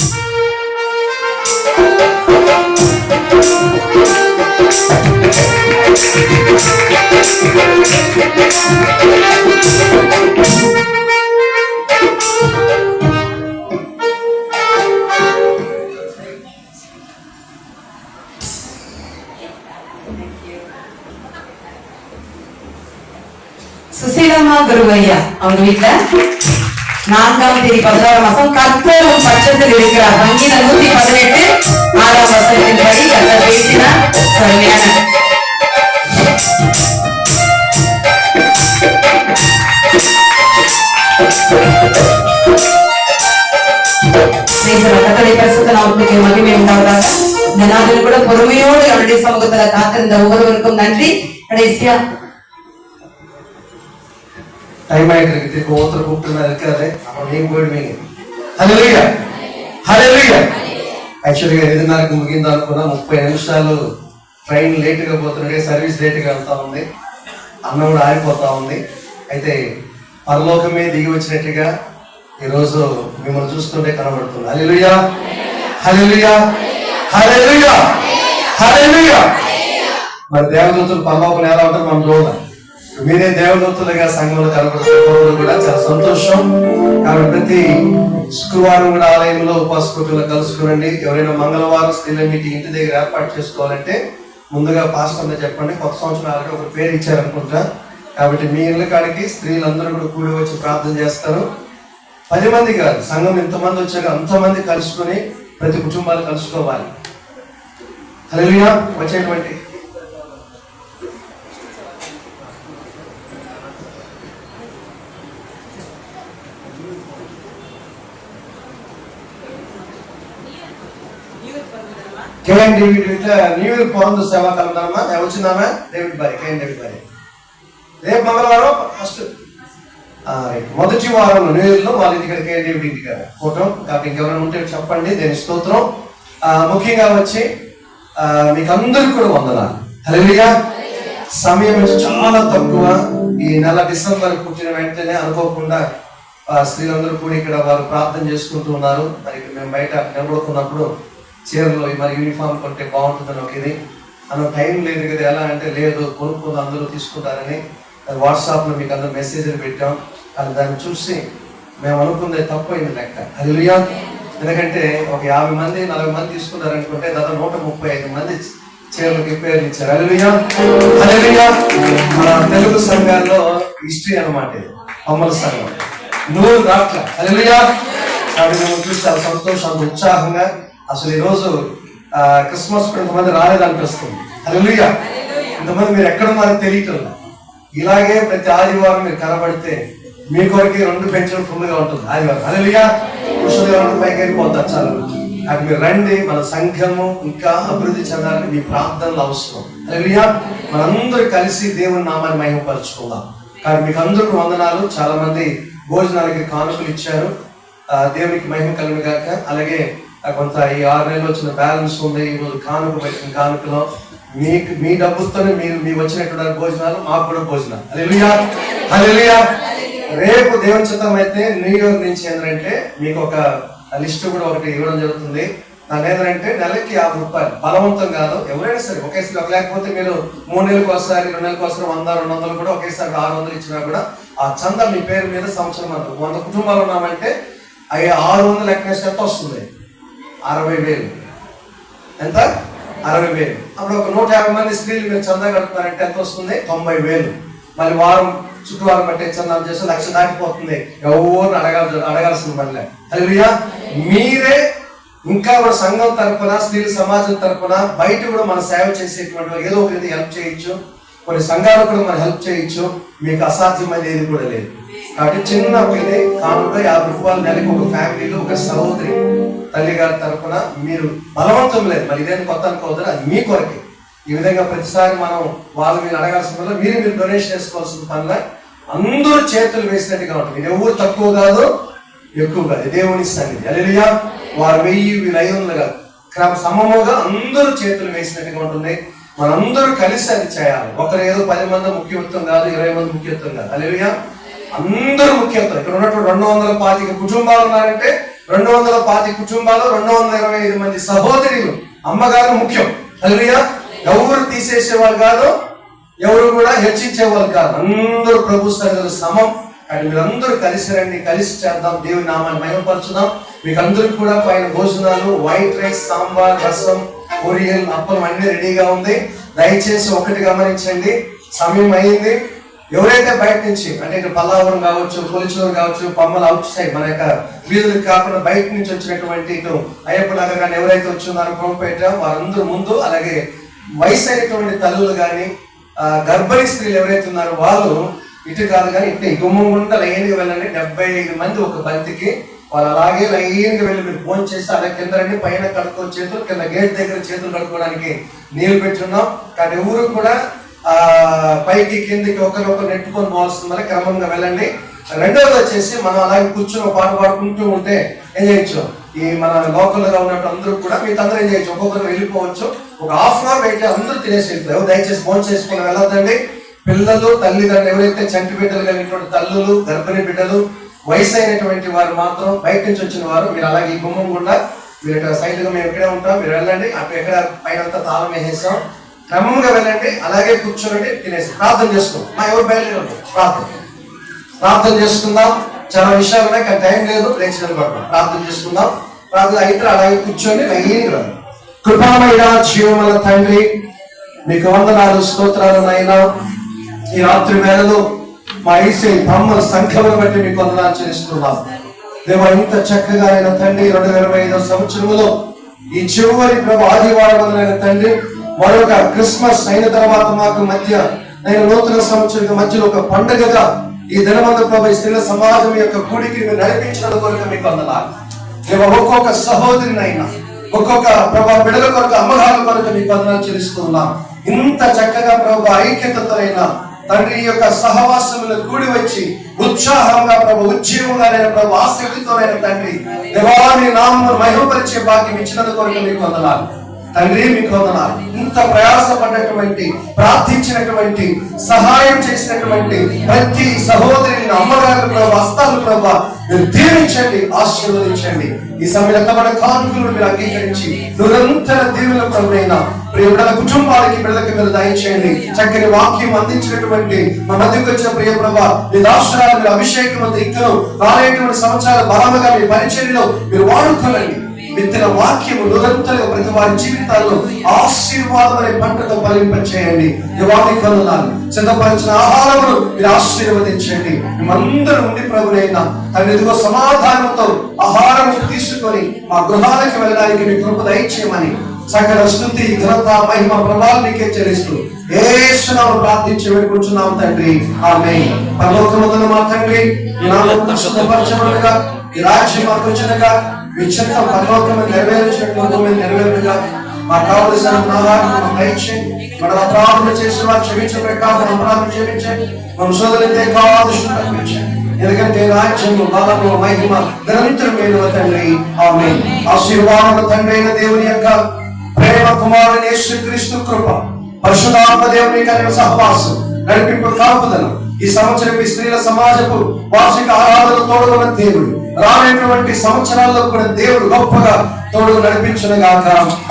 சுசீலம்மா குருவையா அவங்க வீட்டுல 4ஆம் தேதி 11ஆம் மாசம் கர்த்தர் உன் பட்சத்தில் இருக்கிறார். சங்கீதம் 118 6ஆம் வசனத்தின் படி கர்த்தர் பேசினார். கர்த்தருடைய பரிசுத்த நாமத்துக்கு மகிமை உண்டாவதாக. இந்த நாளில் கூட பொறுமையோடு அவருடைய சமூகத்துல காத்திருந்த ஒவ்வொருவருக்கும் நன்றி. கடைசியா டைம் ஆயிட்டு இருக்கு. திரும்ப ஒருத்தர் கூப்பிட்டு இருக்காரு, அப்புறம் நீங்க போயிடுவீங்க. ஹல்லேலூயா హల్లెలూయా. యాక్చువల్గా 5:30కి ముగింది అనుకున్నా, 30 నిమిషాలు ట్రైన్ లేటుగా పోతుండే, సర్వీస్ లేటుగా వెళ్తా ఉంది, అన్నం కూడా ఆగిపోతా ఉంది. అయితే పరలోకమే దిగి వచ్చినట్టుగా ఈరోజు మిమ్మల్ని చూస్తుంటే కనబడుతుంది. హల్లెలూయా హల్లెలూయా హల్లెలూయా హల్లెలూయా. మరి దేవదూతలు పరలోకం ఎలా ఉంటారు మనం చూడాలి. మీరే దేవదూతలుగా సంఘంలో కనబడుతున్న కూడా చాలా సంతోషం. కాబట్టి ప్రతి శుక్రవారం కూడా ఆలయంలో ఉపవాస కూటమిలో కలుసుకునండి. ఎవరైనా మంగళవారం స్త్రీల మీటింగ్ ఇంటి దగ్గర ఏర్పాటు చేసుకోవాలంటే ముందుగా పాస్టర్తో చెప్పండి. కొత్త సంవత్సరాలకి ఒక పేరు ఇచ్చారనుకుంటా. కాబట్టి మీ ఇళ్ళ కాడికి స్త్రీలందరూ కూడా కూడి వచ్చి ప్రార్థన చేస్తారు. 10 మంది కాదు, సంఘం ఇంతమంది వచ్చాక అంతమంది కలుసుకుని ప్రతి కుటుంబాలు కలుసుకోవాలి. హల్లెలూయా. వచ్చేటువంటి யூத் కేఎన్ డేవిడ్ ఇట్లా న్యూ ఇయర్ పొందు సేవా కలుగుతామా వచ్చిందామా డేవిడ్ బారి కేఎన్ డేవిడ్ బారి రేపు మంగళవారం ఫస్ట్ మొదటి వారంలో న్యూ ఇయర్ లో వాళ్ళ ఇంటికి కేఎన్ డేవిడ్ ఇంటికి ఫోటో కాబట్టి ఇంకెవరైనా ఉంటే చెప్పండి. దేని స్తోత్రం. ముఖ్యంగా వచ్చి మీకు అందరికి కూడా వందనాలు. హల్లెలూయా. సమయం చాలా తక్కువ. ఈ నెల డిసెంబర్ పుట్టిన వెంటనే అనుకోకుండా స్త్రీలందరూ కూడా ఇక్కడ వారు ప్రార్థన చేసుకుంటూ ఉన్నారు. మరి మేము బయట నిలబడుతున్నప్పుడు చీరలో మరి యూనిఫామ్ కొంటే బాగుంటుందని ఒక ఇది అన్న టైం లేదు కదా. ఎలా అంటే లేదు కొనుక్కొని అందరూ తీసుకుంటారని వాట్సాప్లో మీకు అందరూ మెసేజ్లు పెట్టాం. అది దాన్ని చూసి మేము అనుకుందే తప్పైంది లెక్క. హల్లెలూయా. ఎందుకంటే ఒక 50 మంది 40 మంది తీసుకున్నారనుకుంటే దాదాపు 135 మంది చీరలకి పేర్లు ఇచ్చారు. హల్లెలూయా. హల్లెలూయా. మన తెలుగు సంఘాల్లో హిస్టరీ అన్నమాట ఇది. అమల సంఘం నూరు దాట్ల. హల్లెలూయా. కాబట్టి మేము చూస్తే సంతోషం, అంత ఉత్సాహంగా అసలు ఈరోజు క్రిస్మస్ కొంతమంది రాలేదనిపిస్తుంది. హల్లెలూయా. ఇంతమంది మీరు ఎక్కడున్నారో తెలియటం. ఇలాగే ప్రతి ఆదివారం మీరు కనబడితే మీ కొరికి 2 బెంచ్లు ఫుల్గా ఉంటుంది ఆదివారం. హల్లెలూయా. పురుషులు పైకి వెళ్ళిపోతారు చాలా. అది మీరు రండి. మన సంఘము ఇంకా అభివృద్ధి చెందాలని మీ ప్రార్థనలు అవసరం. హల్లెలూయా. మనందరూ కలిసి దేవుని నామాన్ని మహిమపరచుకుందాం. కానీ మీకు అందరికీ వందనాలు. చాలా మంది భోజనాలకి కానుకలు ఇచ్చారు. దేవునికి మహిమ కలుగును గాక. అలాగే కొంత ఈ 6 నెలలు వచ్చిన బ్యాలెన్స్ ఉంది. ఈరోజు కానుక పెట్టిన కానుకలో మీకు మీ డబ్బులతోనే మీరు మీ వచ్చినటువంటి భోజనాలు మాకు కూడా భోజనాలు. హల్లెలూయా. హల్లెలూయా. రేపు దేవుని చిత్తం అయితే న్యూ ఇయర్ నుంచి ఏంటంటే మీకు ఒక లిస్ట్ కూడా ఒకటి ఇవ్వడం జరుగుతుంది. దాని ఏంటంటే నెలకి 50 రూపాయలు. బలవంతం కాదు, ఎవరైనా సరే ఒకేసారి ఒక లేకపోతే మీరు 3 నెలలకు ఒకసారి 2 నెలలకు ఒకసారి 100 200 కూడా ఒకేసారి 600 ఇచ్చినా కూడా ఆ చందా మీ పేరు మీద సంవత్సరం అంతా 100 కుటుంబాలు ఉన్నామంటే అవి 600 లెక్కనేసి ఎంత వస్తుంది? 60,000. ఎంత? 60,000. అప్పుడు ఒక 150 మంది స్త్రీలు మీరు చందా కడుతున్నారంటే ఎంత వస్తుంది? 90,000. మళ్ళీ వారం చుట్టూ వారం బట్టే చందాలు చేస్తే 1,00,000 దాటిపోతుంది. ఎవరిని అడగాల్సిన పనిలే. హల్లెలూయా. మీరే ఇంకా కూడా సంఘం తరపున స్త్రీల సమాజం తరపున బయట కూడా మన సేవ చేసేటువంటి ఏదో ఒకటి హెల్ప్ చేయొచ్చు. కొన్ని సంఘాలు కూడా మనం హెల్ప్ చేయొచ్చు. మీకు అసాధ్యమైనది ఏది కూడా లేదు. కాబట్టి చిన్న ఒకటి కానుక 50 రూపాయలు నెలకి ఒక ఫ్యామిలీలో ఒక సహోదరి తల్లి గారి తరపున మీరు బలవంతం లేదు. మరి ఇదేంటి కొత్త అనుకోవద్దు, అది మీ కొరకే. ఈ విధంగా ప్రతిసారి మనం వాళ్ళు మీరు అడగాల్సిన వల్ల మీరు డొనేషన్ చేసుకోవాల్సిన పనిలా అందరూ చేతులు వేసినట్టుగా ఉంటుంది. ఇది ఎవరు తక్కువ కాదు ఎక్కువ కాదు. దేవుని సన్నిధి. హల్లెలూయా. వారు 1000 వీళ్ళు 500 కాదు, సమముగా అందరూ చేతులు వేసినట్టుగా ఉంటుంది. మనందరూ కలిసి అది చేయాలి. ఒకరు ఏదో 10 మంది ముఖ్యత్వం కాదు, 20 మంది ముఖ్యత్వం కాదు. హల్లెలూయా. అందరూ ముఖ్యత్వం. ఇక్కడ ఉన్నటువంటి 225 కుటుంబాలు ఉన్నారంటే 225 కుటుంబాలు 225 మంది సహోదరులు అమ్మగారు ముఖ్యం. హల్లెలూయా. ఎవరు తీసేసేవాళ్ళు కాదు, ఎవరు కూడా హెచ్చించేవాళ్ళు కాదు. అందరూ ప్రభు సన్నిధిలో సమం. అండ్ మీరందరూ కలిసి రండి, కలిసి చేద్దాం, దేవుని నామాన్ని మహిమపరచుదాం. మీకు అందరికి కూడా పైన భోజనాలు, వైట్ రైస్, సాంబార్, రసం, పొరియల్, అప్పం అన్ని రెడీగా ఉంది. దయచేసి ఒకటి గమనించండి, సమయం అయింది. ఎవరైతే బయట నుంచి అంటే ఇక్కడ పల్లావరం కావచ్చు, కొలిచూరు కావచ్చు, పమ్మల అవుట్ సైడ్ మన యొక్క వీధులకు కాకుండా బయట నుంచి వచ్చినటువంటి ఇటు అయ్యప్ప నగర్ కానీ ఎవరైతే వచ్చిన్నారో కోంపేట వారందరూ ముందు, అలాగే వయసు అయినటువంటి తల్లులు కానీ గర్భిణీ స్త్రీలు ఎవరైతే ఉన్నారో వాళ్ళు ఇటు కాదు కానీ ఇటు గుమ్మం గుండా లైన్గా వెళ్ళండి. 75 మంది ఒక బంతికి. వాళ్ళు అలాగే లైన్గా వెళ్ళి మీరు ఫోన్ చేసి అలా కింద రండి. పైన కడుక్కో చేతులు, కింద గేట్ దగ్గర చేతులు కడుక్కోవడానికి నీళ్ళు పెట్టున్నాం. కానీ ఎవరు కూడా పైకి కిందికి ఒకరికొకరు నెట్టుకొని పోవాల్సిందని క్రమంగా వెళ్ళండి. రెండవది వచ్చేసి మనం అలాగే కూర్చొని పాట పాడుకుంటూ ఉంటే ఏం చేయొచ్చు, ఈ మన లోకల్గా ఉన్నట్టు అందరూ కూడా మీకు అందరూ ఏం చేయొచ్చు, ఒక్కొక్కరు వెళ్ళిపోవచ్చు. ఒక హాఫ్ అన్ అవర్ వెయిట్ అందరూ తినేసి వెళ్ళిపోయారు. దయచేసి ఫోన్ చేసుకుని వెళ్ళొద్దండి. పిల్లలు, తల్లిదండ్రులు ఎవరైతే చంటి బిడ్డలు కలిగినటువంటి తల్లులు, గర్భిణీ బిడ్డలు, వయసు అయినటువంటి వారు మాత్రం బయట నుంచి వచ్చిన వారు మీరు అలాగే ఈ గుమ్మం గుండా మీరు సైడ్గా మేము ఇక్కడే ఉంటాం, మీరు వెళ్ళండి. అక్కడ ఎక్కడ పైన టతాళం వేసేసాం. క్రమంగా వెళ్ళండి, అలాగే కూర్చోండి, తినేసి ప్రార్థన చేసుకుందాం. మా ఎవరు బయలుదేరు ప్రార్థన చేసుకుందాం. చాలా విషయాలు ఉన్నాయి కానీ టైం లేదు, లేచి నిలబడతాం. ప్రార్థన చేసుకుందాం. ప్రార్థన అయితే అలాగే కూర్చొని లైన్గా కృపామయ జీవముల తండ్రి మీకు వందనాలు, స్తోత్రాలు నాయనా. ఈ రాత్రి వేళలో మా ఈసే బ్రహ్మల సంఖ్యలను బట్టి మీకు వందనాలు చెల్లిస్తున్నాం. దేవా, ఇంత చక్కగా అయిన తండ్రి 2025వ సంవత్సరంలో ఈ చివరి ప్రభు ఆదివారం తండ్రి మరొక క్రిస్మస్ అయిన తర్వాత మాకు మధ్య నేను నూతన సంవత్సరం మధ్యలో ఒక పండుగగా ఈ దినమంత ప్రభు స్త్రీల సమాజం యొక్క కూడికి నడిపించడం కొరకు మీకు వందనాలు. దేవా, ఒక్కొక్క సహోదరినైనా ఒక్కొక్క ప్రభా బిడ్డల కొరకు అమ్మగారుల కొరకు మీకు వందనాలు చెల్లిస్తున్నాం. ఇంత చక్కగా ప్రభా ఐక్యతతోనైనా తండ్రి ఈ యొక్క సహవాసములు కూడి వచ్చి ఉత్సాహంగా ప్రభు ఉజ్జీవంగానైనా ప్రభు ఆసక్తితోనైనా తండ్రి దేవాన్ని నామమును మహిమపరిచే భాగ్యం ఇచ్చినందుకు కొరకు మీకు వందనాలు తండ్రి. మీకు వందనాలు. ఇంత ప్రయాసపడినటువంటి ప్రార్థించినటువంటి సహాయం చేసినటువంటి ప్రతి సహోదరుని అమ్మగారు ప్రభు హస్తాలు ప్రభు మీరు దీవించండి, ఆశీర్వదించండి. ఈ సమయంలో కానుకలను మీరు అంగీకరించి నిరంతర దీవుల ప్రభునైనా ప్రియ బిడ్డల కుటుంబాలకి బిడ్డలకి మీరు దయచేయండి. చక్కని వాక్యం అందించినటువంటి మా మధ్యకు వచ్చిన ప్రియ ప్రభా మీ దాసురాలు మీరు అభిషేకం ఇంకా రాలేటువంటి సంవత్సరాల బలముగా మీ పరిచర్యలో మీరు వాడుకోనండి. విత్తన వాక్యము నిరంతరంగా ప్రతి వారి జీవితాల్లో ఆశీర్వాదం అనే పంటతో ఫలింపచేయండి. దివానికి వందనాలు. సిద్ధపరిచిన ఆహారమును మీరు ఆశీర్వదించండి. మేమందరూ ఉండి ప్రభునైనా తన ఎదుగో సమాధానంతో ఆహారం తీసుకొని మా గృహాలకు వెళ్ళడానికి మీ కృప దయచేయమని సకల స్తుతి ఘనత మహిమ ప్రభావం నీకే చెల్లిస్తూ యేసు నామములో ప్రార్థించి వేడుకుంటున్నాం తండ్రి. ఆమేన్. పరలోకమందున్న మా తండ్రి, ఈ నామము పరిశుద్ధపరచబడుగా, ఈ రాజ్యం మాకు వచ్చునుగా, మీ చిత్తం పరలోకమందు నెరవేర్చినట్లు భూమి మీద నెరవేరుగా. మాకు కావలసిన ఆహారం దయచేయండి. మన అపరాధం చేసిన వారు క్షమించబడి కాదు, అపరాధం క్షమించండి. మన సోదరులైతే కావాలి శుద్ధపరచండి. ఎందుకంటే రాజ్యము బలము మహిమ నిరంతరం వేడువ తండ్రి. ఆమేన్. ఆశీర్వాదం తండ్రి అయిన దేవుని యొక్క ప్రేమ, కుమారుని యేసుక్రీస్తు కృప, పరిశుద్ధాత్మ దేవుని యొక్క సహవాసం, నడిపింపు, కాపుదల ఈ సంవత్సరం ఈ స్త్రీల సమాజపు వార్షిక ఆరాధన తోడుగున్న దేవుడు రానటువంటి సంవత్సరాల్లో కూడా దేవుడు గొప్పగా తోడుగు నడిపించును గాక.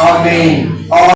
ఆమేన్.